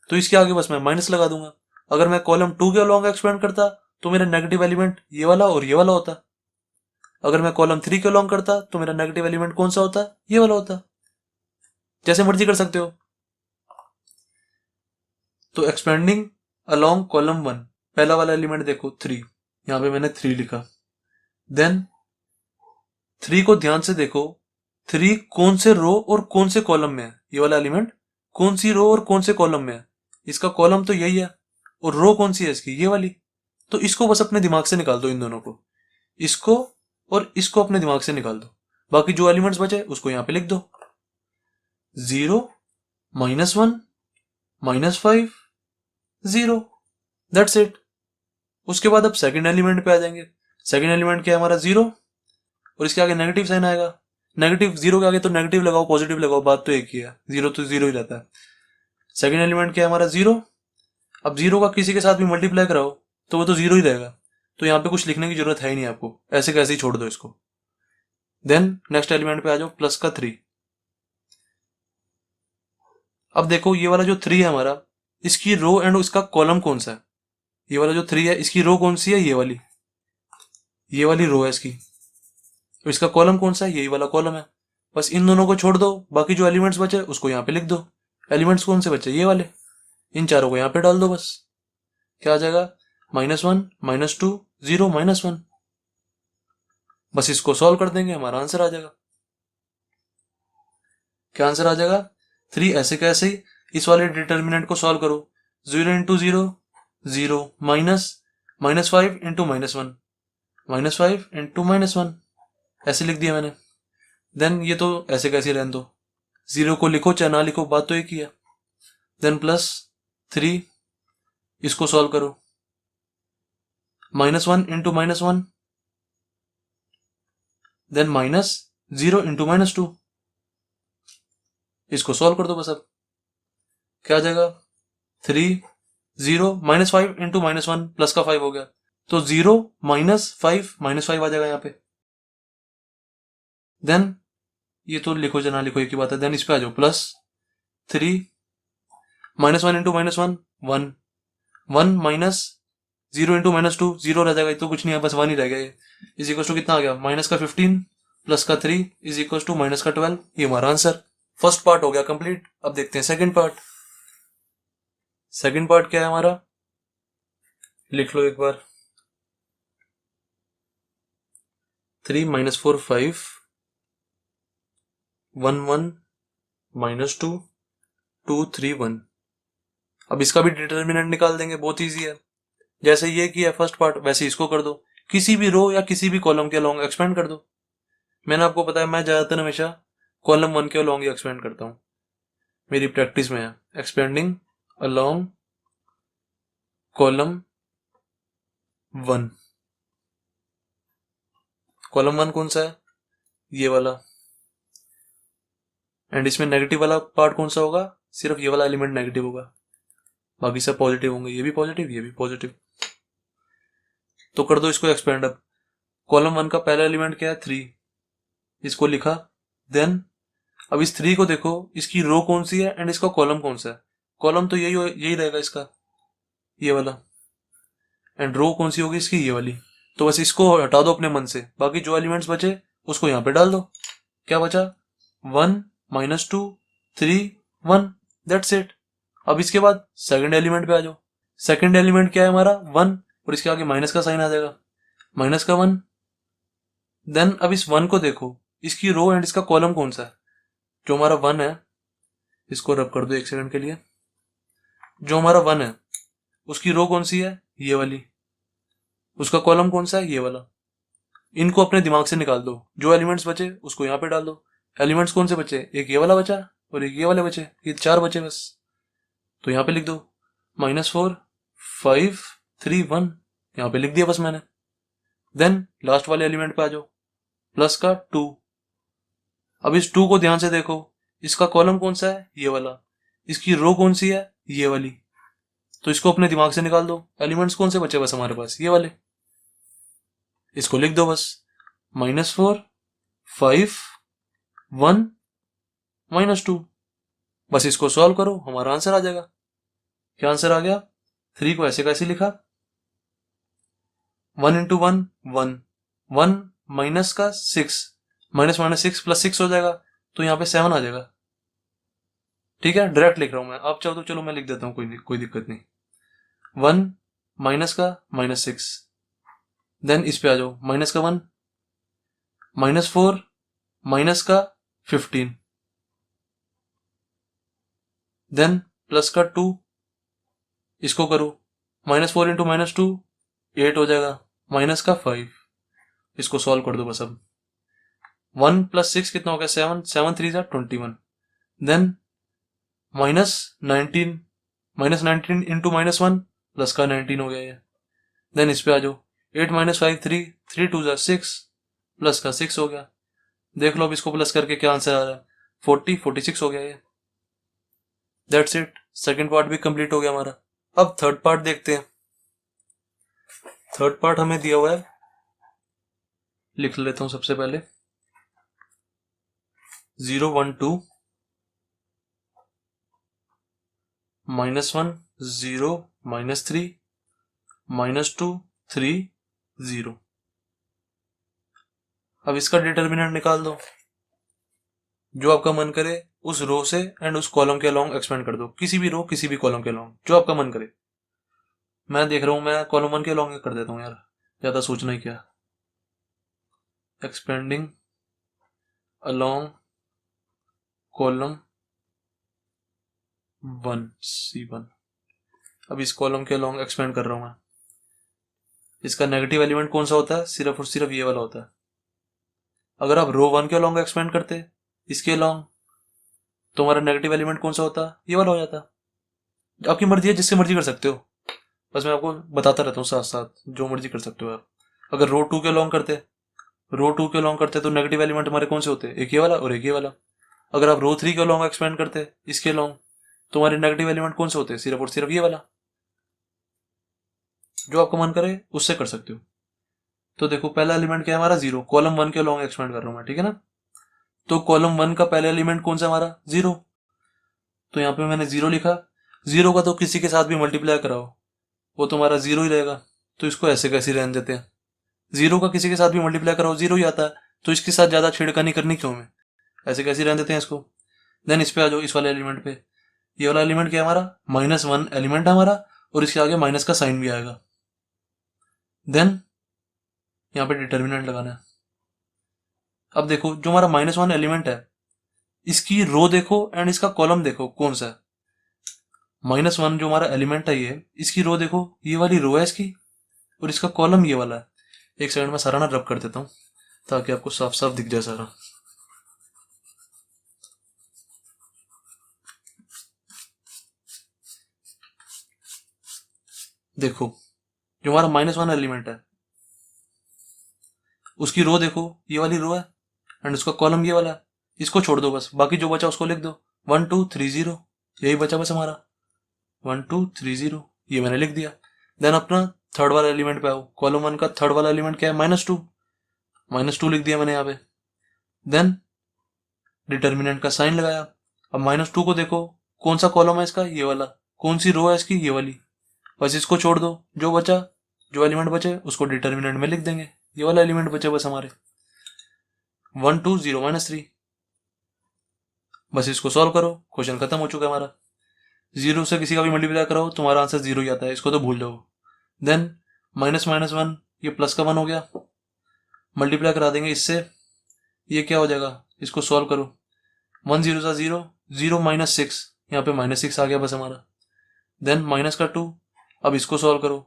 तो इसके आगे बस मैं माइनस लगा दूंगा। अगर मैं कॉलम 2 के अलोंग एक्सपेंड करता तो मेरा नेगेटिव एलिमेंट ये वाला और ये वाला होता। अगर मैं कॉलम 3 के अलोंग करता तो मेरा नेगेटिव एलिमेंट कौन सा होता, ये वाला होता। जैसे मर्जी कर सकते हो। तो एक्सपेंडिंग अलोंग कॉलम 1, पहला वाला एलिमेंट देखो 3, यहां पे मैंने 3 लिखा। देन 3 को ध्यान से देखो, 3 कौन से रो और कौन से कॉलम में है, ये वाला एलिमेंट कौन सी रो और कौन से कॉलम में है। इसका कॉलम तो यही है और रो कौन सी है इसकी, ये वाली। तो इसको बस अपने दिमाग से निकाल दो, इन दोनों को, इसको और इसको अपने दिमाग से निकाल दो। बाकी जो एलिमेंट्स बचे उसको यहां पे लिख दो, 0 -1 -5 0, दैट्स इट। उसके बाद अब सेकंड एलिमेंट पे आ जाएंगे। सेकंड एलिमेंट क्या है हमारा, 0, और इसके आगे नेगेटिव साइन आएगा। नेगेटिव 0 के आगे तो नेगेटिव लगाओ पॉजिटिव लगाओ, बात तो एक ही है, 0 तो 0 ही रहता है। सेकंड एलिमेंट क्या है हमारा, 0। अब 0 का किसी के साथ भी मल्टीप्लाई कराओ तो वो तो 0 ही रहेगा, तो यहाँ पे कुछ लिखने की जरूरत है ही नहीं आपको, ऐसे कैसे ही छोड़ दो इसको। देन नेक्स्ट एलिमेंट पे आ जाओ, प्लस का 3। अब देखो ये वाला जो 3 है हमारा, इसकी रो एंड इसका कॉलम कौन सा है? ये वाला जो 3 है इसकी रो कौन सी है? ये वाली रो है इसकी। तो इसका कॉलम कौन सा है? यही वाला कॉलम है। बस इन दोनों को छोड़ दो, बाकी जो एलिमेंट्स बचे उसको यहाँ पे लिख दो। एलिमेंट्स कौन से बचे? ये वाले। इन चारों को यहाँ पे डाल दो बस। क्या आ जाएगा? -1 -2 0 -1। बस इसको सॉल्व कर देंगे, हमारा आंसर आ जाएगा। क्या आंसर आ जाएगा? 3 ऐसे कैसे ही इस वाले डिटर्मिनेंट को सॉल्व करो। 0 इंटू 0 0 -5 इंटू -1 -5 इंटू -1 ऐसे लिख दिया मैंने। देन ये तो ऐसे कैसे रहने दो, 0 को लिखो चाहे ना लिखो, बात तो एक ही है। देन प्लस 3, इसको सॉल्व करो। -1 इंटू -1, देन -0 इंटू -2, इसको सॉल्व कर दो बस। अब क्या आ जाएगा? 3 0 -5 इंटू -1 प्लस का 5 हो गया, तो 0 -5 आ जाएगा यहाँ पे। देन ये तो लिखो चाहे ना लिखो एक ही बात है। देन इस पे आ जाओ, प्लस 3 -1 इंटू -1 1 1 -0 इंटू -2 0 रह जाएगा, ये तो कुछ नहीं है, बस 1 ही रह गया। ये इज इक्वल टू कितना आ गया? -15 प्लस का 3 इज इक्वल टू -12। ये हमारा आंसर। फर्स्ट पार्ट हो गया कंप्लीट। अब देखते हैं सेकंड पार्ट। सेकंड पार्ट क्या है हमारा? लिख लो एक बार। 3 -4 5 1 1 -2 2 3 1। अब इसका भी डिटर्मिनेंट निकाल देंगे, बहुत इजी है। जैसे ये किया फर्स्ट पार्ट वैसे इसको कर दो, किसी भी रो या किसी भी कॉलम के अलोंग एक्सपेंड कर दो। मैंने आपको पता है मैं ज्यादातर हमेशा कॉलम 1 के अलोंग ही एक्सपेंड करता हूँ, मेरी प्रैक्टिस में है एक्सपेंडिंग अलोंग कॉलम 1। कॉलम 1 कौन सा है? ये वाला। एंड इसमें नेगेटिव वाला पार्ट कौन सा होगा? सिर्फ ये वाला एलिमेंट नेगेटिव होगा, बाकी सब पॉजिटिव होंगे। ये भी पॉजिटिव, ये भी पॉजिटिव। तो कर दो इसको एक्सपेंड। अब कॉलम 1 का पहला एलिमेंट क्या है? 3, इसको लिखा। देन अब इस 3 को देखो, इसकी रो कौन सी है एंड इसका कॉलम कौन सा है? कॉलम तो यही रहेगा इसका, ये वाला। एंड रो कौन सी होगी इसकी? ये वाली। तो बस इसको हटा दो अपने मन से, बाकी जो एलिमेंट्स बचे उसको यहाँ पे डाल दो। क्या बचा? 1 -2 3 1, दैट्स इट। अब इसके बाद सेकंड एलिमेंट पे आ जाओ। सेकंड एलिमेंट क्या है हमारा? 1, और इसके आगे माइनस का साइन आ जाएगा, माइनस का 1। देन अब इस 1 को देखो, इसकी रो एंड इसका कॉलम कौन सा है? जो हमारा 1 है, इसको रब कर दो एक सेकंड के लिए। जो हमारा 1 है उसकी रो कौन सी है? ये वाली। उसका कॉलम कौन सा है? ये वाला। इनको अपने दिमाग से निकाल दो, जो एलिमेंट्स बचे उसको यहाँ पे डाल दो। एलिमेंट्स कौन से बचे? एक ये वाला बचा और एक ये वाले बचे, ये 4 बचे बस। तो यहाँ पे लिख दो -4 5 3 1, यहाँ पे लिख दिया बस मैंने। देन लास्ट वाले एलिमेंट पे आ जाओ, प्लस का 2। अब इस 2 को ध्यान से देखो, इसका कॉलम कौन सा है? ये वाला। इसकी रो कौन सी है? ये वाली। तो इसको अपने दिमाग से निकाल दो। एलिमेंट्स कौन से बचे बस हमारे पास? ये वाले। इसको लिख दो बस, -4 5 1 -2। बस इसको सॉल्व करो, हमारा आंसर आ जाएगा। क्या आंसर आ गया? 3 को ऐसे कैसे लिखा? 1 इंटू 1 1 1 माइनस का 6, -6 प्लस 6 हो जाएगा, तो यहाँ पे 7 आ जाएगा। ठीक है, डायरेक्ट लिख रहा हूं मैं, आप चाहो तो चलो मैं लिख देता हूँ, कोई दिक्कत नहीं। 1 माइनस का -6, देन इस पे आ जाओ, माइनस का 1 -4 माइनस का 15, देन प्लस का 2, इसको करो, -4 इंटू -2 8 हो जाएगा, माइनस का 5, इसको सॉल्व कर दो बस। अब 1 प्लस 6 कितना हो गया? 7 7 3 21, देन -19 इंटू -1 प्लस का 19 हो गया ये। देन इस पे आ जाओ, 8 -5 3 3 2 6 प्लस का 6 हो गया। देख लो अब इसको प्लस करके क्या आंसर आ रहा है? 46 हो गया ये। दैट्स इट, सेकंड पार्ट भी कंप्लीट हो गया हमारा। अब थर्ड पार्ट देखते हैं। थर्ड पार्ट हमें दिया हुआ है, लिख लेता हूं सबसे पहले 0 1 2 -1 0 -3 -2 3 0। अब इसका डिटर्मिनेंट निकाल दो, जो आपका मन करे उस रो से एंड उस कॉलम के अलोंग एक्सपेंड कर दो, किसी भी रो किसी भी कॉलम के अलोंग, जो आपका मन करे। मैं देख रहा हूं, मैं कॉलम 1 के अलोंग कर देता हूं यार, ज्यादा सोचना ही क्या। Expanding along column 1 C1। अब इस कॉलम के अलोंग एक्सपेंड कर रहा हूं मैं। इसका नेगेटिव एलिमेंट कौन सा होता है? सिर्फ और सिर्फ ये वाला होता है। अगर आप रो 1 के अलोंग एक्सपेंड करते इसके अलोंग, तो हमारा नेगेटिव एलिमेंट कौन सा होता? ये वाला हो जाता। आपकी मर्जी है, जिससे मर्जी कर सकते हो, बस मैं आपको बताता रहता हूँ साथ साथ, जो मर्जी कर सकते हो आप। अगर रो 2 के अलोंग करते तो नेगेटिव एलिमेंट हमारे कौन से होते? एक ये वाला और एक ये वाला। अगर आप रो 3 के अलोंग एक्सपेंड करते इसके अलोंग, तो हमारे नेगेटिव एलिमेंट कौन से होते? सिर्फ और सिर्फ ये वाला। जो आपको मन करे उससे कर सकते हो। तो देखो, पहला एलिमेंट क्या है हमारा? 0। कॉलम 1 के अलोंग एक्सपेंड कर रहा हूं मैं, ठीक है ना। तो कॉलम 1 का पहला एलिमेंट कौन सा हमारा? 0। तो यहाँ पे मैंने 0 लिखा। 0 का तो किसी के साथ भी मल्टीप्लाई कराओ वो तो हमारा 0 ही रहेगा, तो इसको ऐसे कैसे रहने देते हैं। 0 का किसी के साथ भी मल्टीप्लाई कराओ 0 ही आता है, तो इसके साथ ज्यादा छेड़खानी करनी क्यों हमें, ऐसे कैसे रहने देते हैं इसको। देन इस पे आ जाओ, इस वाले एलिमेंट पे। ये वाला एलिमेंट क्या है हमारा? -1 एलिमेंट है हमारा, और इसके आगे माइनस का साइन भी आएगा। देन यहाँ पे डिटर्मिनेंट लगाना है। अब देखो, जो हमारा -1 एलिमेंट है, इसकी रो देखो एंड इसका कॉलम देखो कौन सा है। -1 जो हमारा एलिमेंट है ये, इसकी रो देखो, ये वाली रो है इसकी, और इसका कॉलम ये वाला है। एक सेकंड में सारा ना रब कर देता हूँ ताकि आपको साफ साफ दिख जाए सारा। देखो, जो हमारा -1 एलिमेंट है, उसकी रो देखो, ये वाली रो है, एंड उसका कॉलम ये वाला है। इसको छोड़ दो बस, बाकी जो बचा उसको लिख दो। 1 2 3 0, यही बचा बस हमारा। 1 2 3 0, ये मैंने लिख दिया। देन अपना थर्ड वाला एलिमेंट पे आओ। कॉलम 1 का थर्ड वाला एलिमेंट क्या है? -2। -2 लिख दिया मैंने यहाँ पे। देन डिटर्मिनेंट का साइन लगाया। अब -2 को देखो, कौन सा कॉलम है इसका? ये वाला। कौन सी रो है इसकी? ये वाली। बस इसको छोड़ दो, जो बचा, जो एलिमेंट बचे उसको डिटर्मिनेंट में लिख देंगे। ये वाला एलिमेंट बचे बस हमारे। 1 2 0 -3। बस इसको सॉल्व करो, क्वेश्चन खत्म हो चुका है हमारा। 0 से किसी का भी मल्टीप्लाई कराओ तुम्हारा आंसर 0 ही आता है, इसको तो भूल जाओ। देन -1, ये प्लस का 1 हो गया, मल्टीप्लाई करा देंगे इससे, ये क्या हो जाएगा? इसको सॉल्व करो। 1 0 सा 0, 0 -6, यहाँ पे -6 आ गया बस हमारा। देन माइनस का 2, अब इसको सॉल्व करो।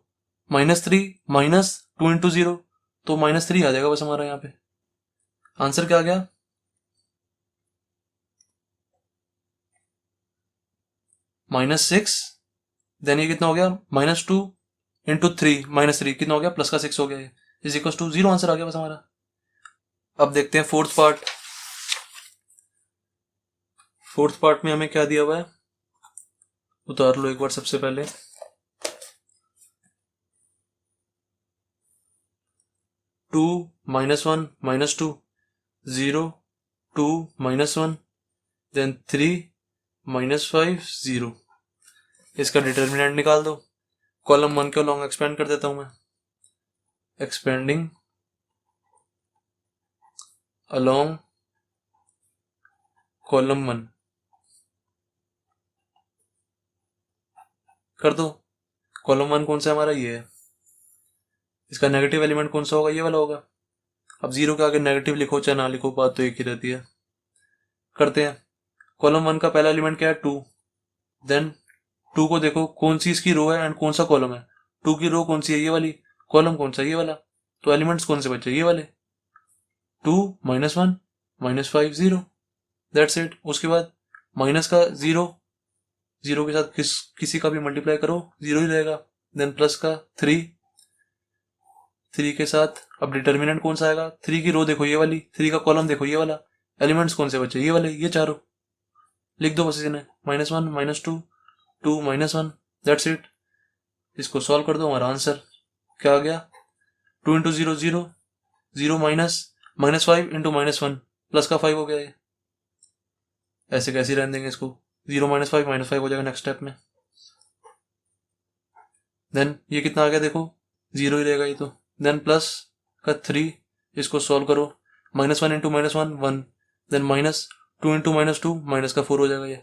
-3 -2 इंटू 0, तो -3 आ जाएगा बस हमारा यहाँ पे। आंसर क्या आ गया? -6। देन ये कितना हो गया? -2 इंटू 3, -3 कितना हो गया? प्लस का 6 हो गया, इज इक्वल टू 0। आंसर आ गया बस हमारा। अब देखते हैं फोर्थ पार्ट। फोर्थ पार्ट में हमें क्या दिया हुआ है, उतार लो एक बार सबसे पहले। 2 -1 -2 0 2 -1, देन 3 -5 0। इसका डिटर्मिनेंट निकाल दो। कॉलम 1 के लॉन्ग एक्सपेंड कर देता हूं मैं। एक्सपेंडिंग अलोंग कॉलम 1 कर दो। कॉलम 1 कौन सा हमारा? ये है। इसका नेगेटिव एलिमेंट कौन सा होगा? ये वाला होगा। अब 0 के आगे नेगेटिव लिखो चाहे ना लिखो, बात तो एक ही रहती है। करते हैं। कॉलम 1 का पहला एलिमेंट क्या है? 2। देन 2 को देखो, कौन सी इसकी रो है एंड कौन सा कॉलम है। 2 की रो कौन सी है? ये वाली। कॉलम कौन सा? ये वाला। तो एलिमेंट्स कौन से बचे? ये वाले। 2 -1 -5 0, दैट्स इट। उसके बाद माइनस का 0, 0 के साथ किसी का भी मल्टीप्लाई करो 0 ही रहेगा। देन प्लस का 3, 3 के साथ अब डिटर्मिनेंट कौन सा आएगा? 3 की रो देखो ये वाली, 3 का कॉलम देखो ये वाला। एलिमेंट्स कौन से बचे? ये वाले, ये चारों। लिख दो बस इन्हें। -1 -2 2 -1, दैट्स इट। इसको सॉल्व कर दो, हमारा आंसर क्या आ गया, 2 इंटू 0 0, 0 माइनस, -5 इंटू -1 प्लस का 5 हो गया ये। ऐसे कैसे रहने देंगे इसको, 0 -5 हो जाएगा नेक्स्ट स्टेप में। देन ये कितना आ गया देखो, 0 ही रहेगा ये तो। देन प्लस का 3, इसको सॉल्व करो, -1 इंटू -1 1, देन -2 इंटू -2 माइनस का 4 हो जाएगा ये।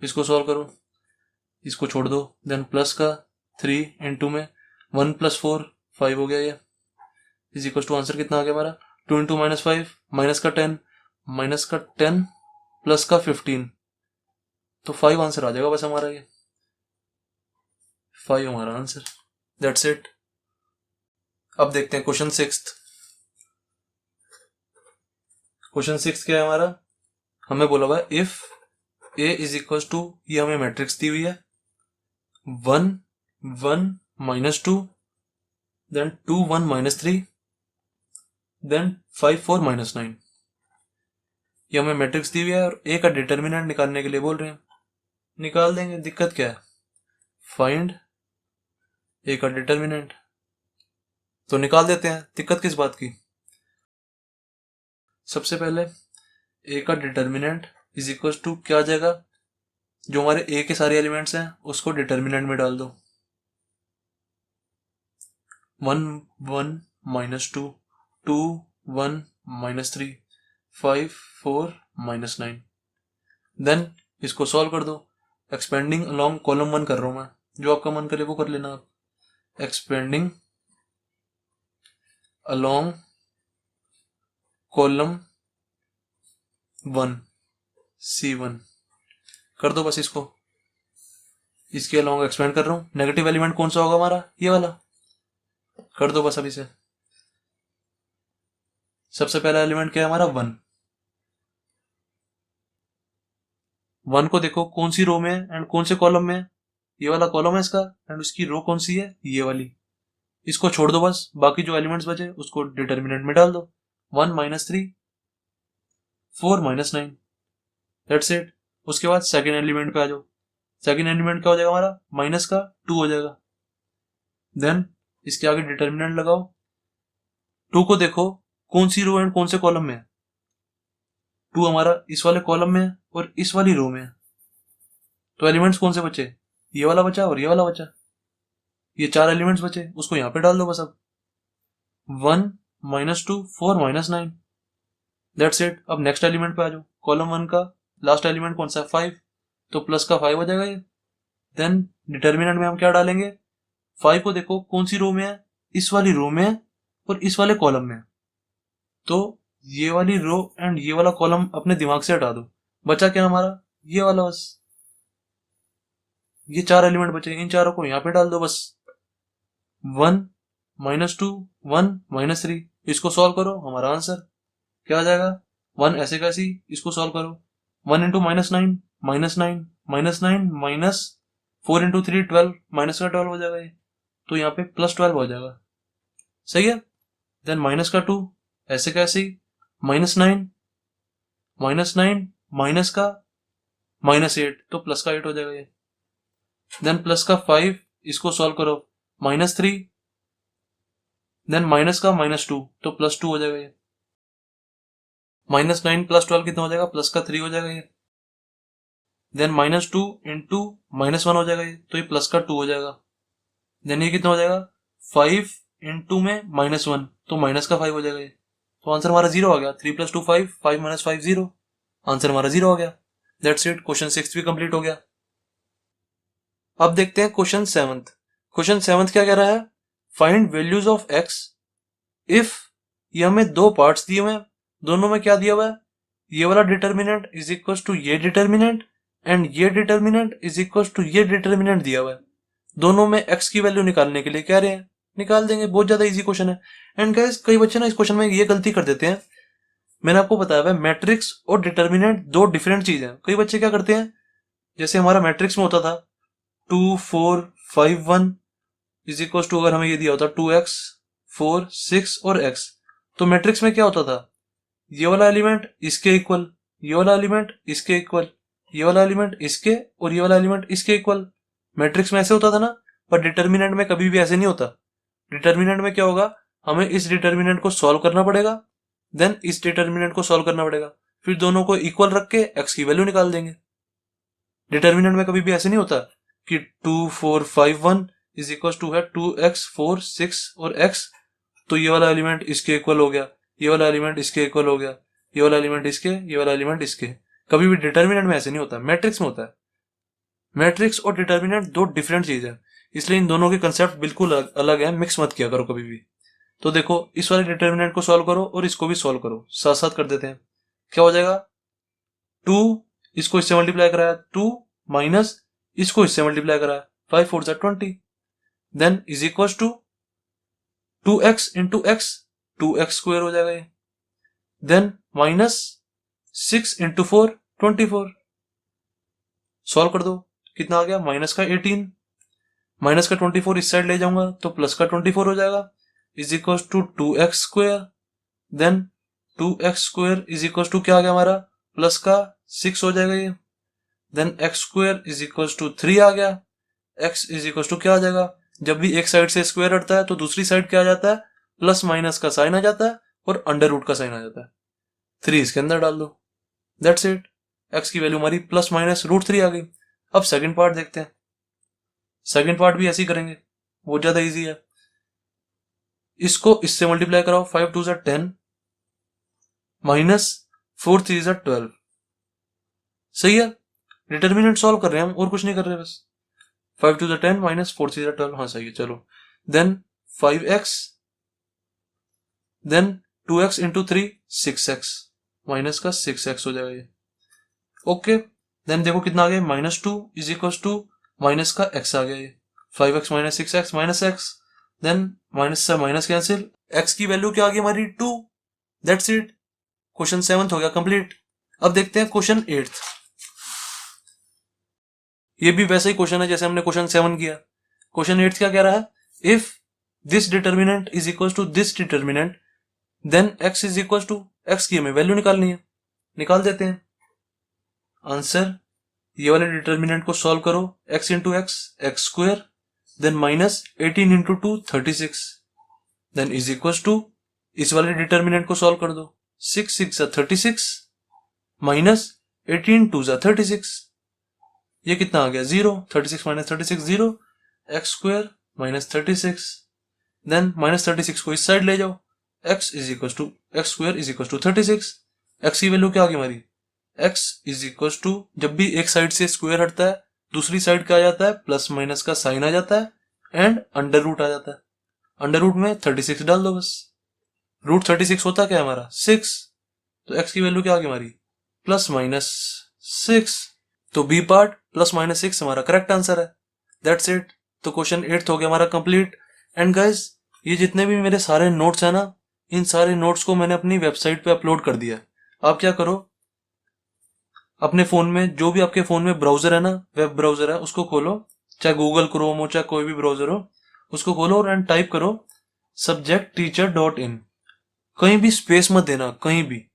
इसको सॉल्व करो, इसको छोड़ दो, देन प्लस का 3 इंटू में 1 + 4 5 हो गया ये। इज इक्वल टू आंसर कितना आ गया हमारा, 2 इंटू -5 -10 प्लस का 15, तो 5 आंसर आ जाएगा बस हमारा ये, 5 हमारा आंसर। That's it. अब देखते हैं क्वेश्चन 6। क्वेश्चन 6 क्या है हमारा, हमें बोला हुआ है if a is equal to, ये हमें मैट्रिक्स दी हुई है 1 1 -2, देन 2 1 -3, देन 5 4 -9। ये हमें मैट्रिक्स दी हुई है और a का डिटर्मिनेंट निकालने के लिए बोल रहे हैं। निकाल देंगे, दिक्कत क्या है, फाइंड a का डिटर्मिनेंट, तो निकाल देते हैं, दिक्कत किस बात की। सबसे पहले a का डिटर्मिनेंट इज इक्वल टू क्या आ जाएगा, जो हमारे a के सारे एलिमेंट्स हैं उसको डिटर्मिनेंट में डाल दो, 1 1 -2, 2 1 -3, 5 4 -9। देन इसको सॉल्व कर दो, एक्सपेंडिंग अलोंग कॉलम 1 कर रहा हूं मैं, जो आपका मन करे वो कर लेना आप। एक्सपेंडिंग अलोंग कॉलम 1 C1 कर दो बस इसको, इसके अलोंग एक्सपेंड कर रहा हूं। नेगेटिव एलिमेंट कौन सा होगा हमारा, ये वाला, कर दो बस अभी से। सबसे पहला एलिमेंट क्या है हमारा, 1। 1 को देखो कौन सी रो में है एंड कौन से कॉलम में है, ये वाला कॉलम है इसका, एंड उसकी रो कौन सी है, ये वाली। इसको छोड़ दो बस, बाकी जो एलिमेंट्स बचे उसको डिटर्मिनेंट में डाल दो, 1 -3 4 -9, दैट्स इट। उसके बाद सेकेंड एलिमेंट पे आ जाओ, सेकेंड एलिमेंट क्या हो जाएगा हमारा, माइनस का 2 हो जाएगा। देन इसके आगे डिटर्मिनेंट लगाओ, 2 को देखो कौन सी रो एंड कौन से कॉलम में है, 2 हमारा इस वाले कॉलम में है और इस वाली रो में है, तो एलिमेंट्स कौन से बचे, ये वाला बचा और ये वाला बचा, ये 4 एलिमेंट्स बचे, उसको यहाँ पे डाल दो बस अब, 1 -2 4 -9, दैट्स इट। अब नेक्स्ट एलिमेंट पे आ जाओ, कॉलम 1 का लास्ट एलिमेंट कौन सा है, 5, तो प्लस का 5 हो जाएगा ये। देन डिटर्मिनेंट में हम क्या डालेंगे, 5 को देखो कौन सी रो में है, इस वाली रो में है और इस वाले कॉलम में है, तो ये वाली रो एंड ये वाला कॉलम अपने दिमाग से हटा दो, बचा क्या हमारा, ये वाला बस। ये 4 एलिमेंट बचे, इन चारों को यहाँ पे डाल दो बस, 1 -2 1 -3, इसको सॉल्व करो, हमारा आंसर क्या आ जाएगा, 1 ऐसे कैसी, इसको सॉल्व करो, 1 इंटू -9 -9 माइनस 4 इंटू 3 12, माइनस का 12 हो जाएगा ये, तो यहाँ पे +12 हो जाएगा, सही है। देन माइनस का 2 ऐसे कैसे, -9 माइनस का -8, तो प्लस का 8 हो जाएगा ये। देन प्लस का 5, इसको सॉल्व करो, -3, देन माइनस का -2, तो +2 हो जाएगा ये। -9 + 12 कितना हो जाएगा, प्लस का 3 हो जाएगा ये। देन -2 इंटू -1 हो जाएगा ये, तो ये प्लस का 2 हो जाएगा। देन ये कितना हो जाएगा, 5 इंटू में -1, तो माइनस का 5 हो जाएगा ये, तो आंसर हमारा 0 आ गया। 3 + 2 5, 5 - 5 0, आंसर हमारा 0 हो गया। दैट्स इट, क्वेश्चन 6 भी कंप्लीट हो गया। अब देखते हैं क्वेश्चन 7th। क्वेश्चन 7th क्या कह रहा है, find values of x if, ये हमें 2 पार्ट्स दिए हुए हैं, दोनों में क्या दिया हुआ है, ये वाला डिटर्मिनेंट इज इक्वल टू ये डिटर्मिनेंट एंड ये डिटर्मिनेंट इज इक्वल टू ये डिटर्मिनेंट दिया हुआ है। दोनों में x की वैल्यू निकालने के लिए कह रहे हैं, निकाल देंगे, बहुत ज्यादा इजी क्वेश्चन है। एंड गाइस कई बच्चे ना इस क्वेश्चन में ये गलती कर देते हैं, मैंने आपको बताया हुआ है मैट्रिक्स और डिटर्मिनेंट 2 डिफरेंट चीज है। कई बच्चे क्या करते हैं, जैसे हमारा मैट्रिक्स में होता था 2 4 5 1 इज इक्वल टू, अगर हमें ये दिया होता 2x 4 6 और x, तो मैट्रिक्स में क्या होता था, ये वाला एलिमेंट इसके इक्वल, ये वाला एलिमेंट इसके इक्वल, ये वाला एलिमेंट इसके और ये वाला एलिमेंट इसके इक्वल। मैट्रिक्स में ऐसे होता था ना, पर डिटर्मिनेंट में कभी भी ऐसे नहीं होता। डिटर्मिनेंट में क्या होगा, हमें इस डिटर्मिनेंट को सॉल्व करना पड़ेगा, देन इस डिटर्मिनेंट को सॉल्व करना पड़ेगा, फिर दोनों को इक्वल रख के x की वैल्यू निकाल देंगे। डिटर्मिनेंट में कभी भी ऐसे नहीं होता कि 2 4 5 1 इज इक्वल टू है 2x 4 6 और x, तो ये वाला एलिमेंट इसके इक्वल हो गया, ये वाला एलिमेंट इसके इक्वल हो गया, ये वाला एलिमेंट इसके, ये वाला एलिमेंट इसके। कभी भी डिटर्मिनेंट में ऐसे नहीं होता, मैट्रिक्स में होता है। मैट्रिक्स और डिटर्मिनेंट दो डिफरेंट चीज है, इसलिए इन दोनों के कंसेप्ट बिल्कुल अलग है, मिक्स मत किया करो कभी भी। तो देखो, इस वाले डिटर्मिनेंट को सॉल्व करो और इसको भी सॉल्व करो, साथ साथ कर देते हैं। क्या हो जाएगा, 2 इसको इससे मल्टीप्लाई कराया 2 माइनस इसको इससे मल्टीप्लाई कराया 5 4 20, then is equal to 2x into x, 2x square हो जाएगा ये, देन माइनस 6 इंटू 4 24। सॉल्व कर दो, कितना आ गया, माइनस का 18, माइनस का 24 इस साइड ले जाऊंगा तो प्लस का 24 हो जाएगा, is equal to 2x square, then 2x square is equal to क्या आ गया हमारा, प्लस का 6 हो जाएगा ये, then x square is equal to 3 आ गया, x इज इक्वल टू क्या आ जाएगा, जब भी एक साइड से स्क्वायर हटता है तो दूसरी साइड क्या आ जाता है, प्लस माइनस का साइन आ जाता है और अंडर रूट का साइन आ जाता है, 3 इसके अंदर डाल दो, दैट्स इट। x की वैल्यू हमारी प्लस माइनस √3 आ गई। अब सेकंड पार्ट देखते हैं, सेकंड पार्ट भी ऐसे ही करेंगे, वो ज्यादा इजी है। इसको इससे मल्टीप्लाई कराओ, 5 2 10 माइनस 4 3 12, सही है। डिटर्मिनेंट सॉल्व कर रहे हैं हम, और कुछ नहीं कर रहे, बस 5 2 10 माइनस 4 3 12, हाँ सही है, चलो। Then 5x, then 2x into 3 6x, minus का 6x हो जाएगा ये, ओके। देन देखो कितना आ गया, -2 इज इक्वल टू माइनस का x आ गया ये, 5x minus 6x minus x, then minus से माइनस कैंसिल, x की वैल्यू क्या आ गई हमारी 2, दैट्स इट। क्वेश्चन 7 हो गया कंप्लीट। अब देखते हैं क्वेश्चन 8। ये भी वैसा ही क्वेश्चन है जैसे हमने क्वेश्चन 7 किया। क्वेश्चन 8 क्या कह रहा है, if this determinant is equal to this determinant then x is equal to, x की हमें वैल्यू निकालनी है, निकाल देते हैं। आंसर, ये वाले डिटर्मिनेंट को सॉल्व करो, x into x, x square, then minus 18 into 2 36, then is equal to, इस वाले डिटर्मिनेंट को सॉल्व कर दो, 6 6 36 माइनस 18 2 36, ये कितना आ गया 0, 36 minus 36 0, x square minus 36, then minus 36 को इस साइड ले जाओ, x is equal to x square is equal to 36, x की वैल्यू क्या आ गई हमारी, x इज इक्वल टू, जब भी एक साइड से स्क्वायर हटता है दूसरी साइड क्या आ जाता है, प्लस माइनस का साइन आ जाता है एंड अंडर रूट आ जाता है। अंडर रूट में 36 डाल दो बस, रूट 36 होता क्या है हमारा 6, तो x की वैल्यू क्या आ गई हमारी प्लस माइनस 6, तो बी पार्ट प्लस माइनस 6 हमारा करेक्ट आंसर है, दैट्स इट। तो क्वेश्चन 8 हो गया हमारा कंप्लीट। एंड गाइस, ये जितने भी मेरे सारे नोट्स है ना, इन सारे नोट्स को मैंने अपनी वेबसाइट पे अपलोड कर दिया है। आप क्या करो, अपने फोन में जो भी आपके फोन में ब्राउजर है ना, वेब ब्राउजर है, उसको खोलो, चाहे गूगल क्रोम हो चाहे कोई भी ब्राउजर हो, उसको खोलो और एंड टाइप करो subjectteacher.in, कहीं भी स्पेस मत देना, कहीं भी,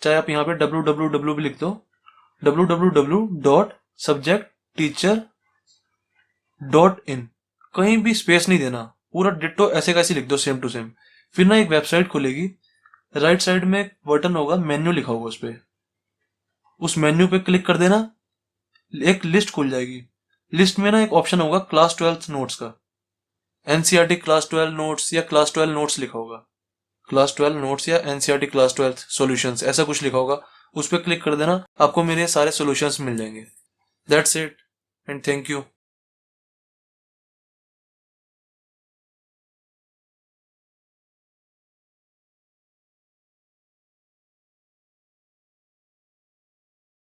चाहे आप यहाँ पे www भी लिख दो, www.subjectteacher.in, कहीं भी स्पेस नहीं देना, पूरा डिट्टो ऐसे कैसे लिख दो, सेम टू सेम। फिर ना एक वेबसाइट खुलेगी, राइट साइड में एक बटन होगा, मेन्यू लिखा होगा, उस पे, उस मेन्यू पे क्लिक कर देना, एक लिस्ट खुल जाएगी। लिस्ट में ना एक ऑप्शन होगा क्लास 12 नोट्स का, एनसीईआरटी क्लास 12 नोट्स या क्लास 12 नोट्स लिखा होगा, क्लास 12 नोट्स या एनसीईआरटी क्लास 12 सॉल्यूशंस, ऐसा कुछ लिखा होगा, उस पर क्लिक कर देना, आपको मेरे सारे सॉल्यूशंस मिल जाएंगे। That's it and thank you.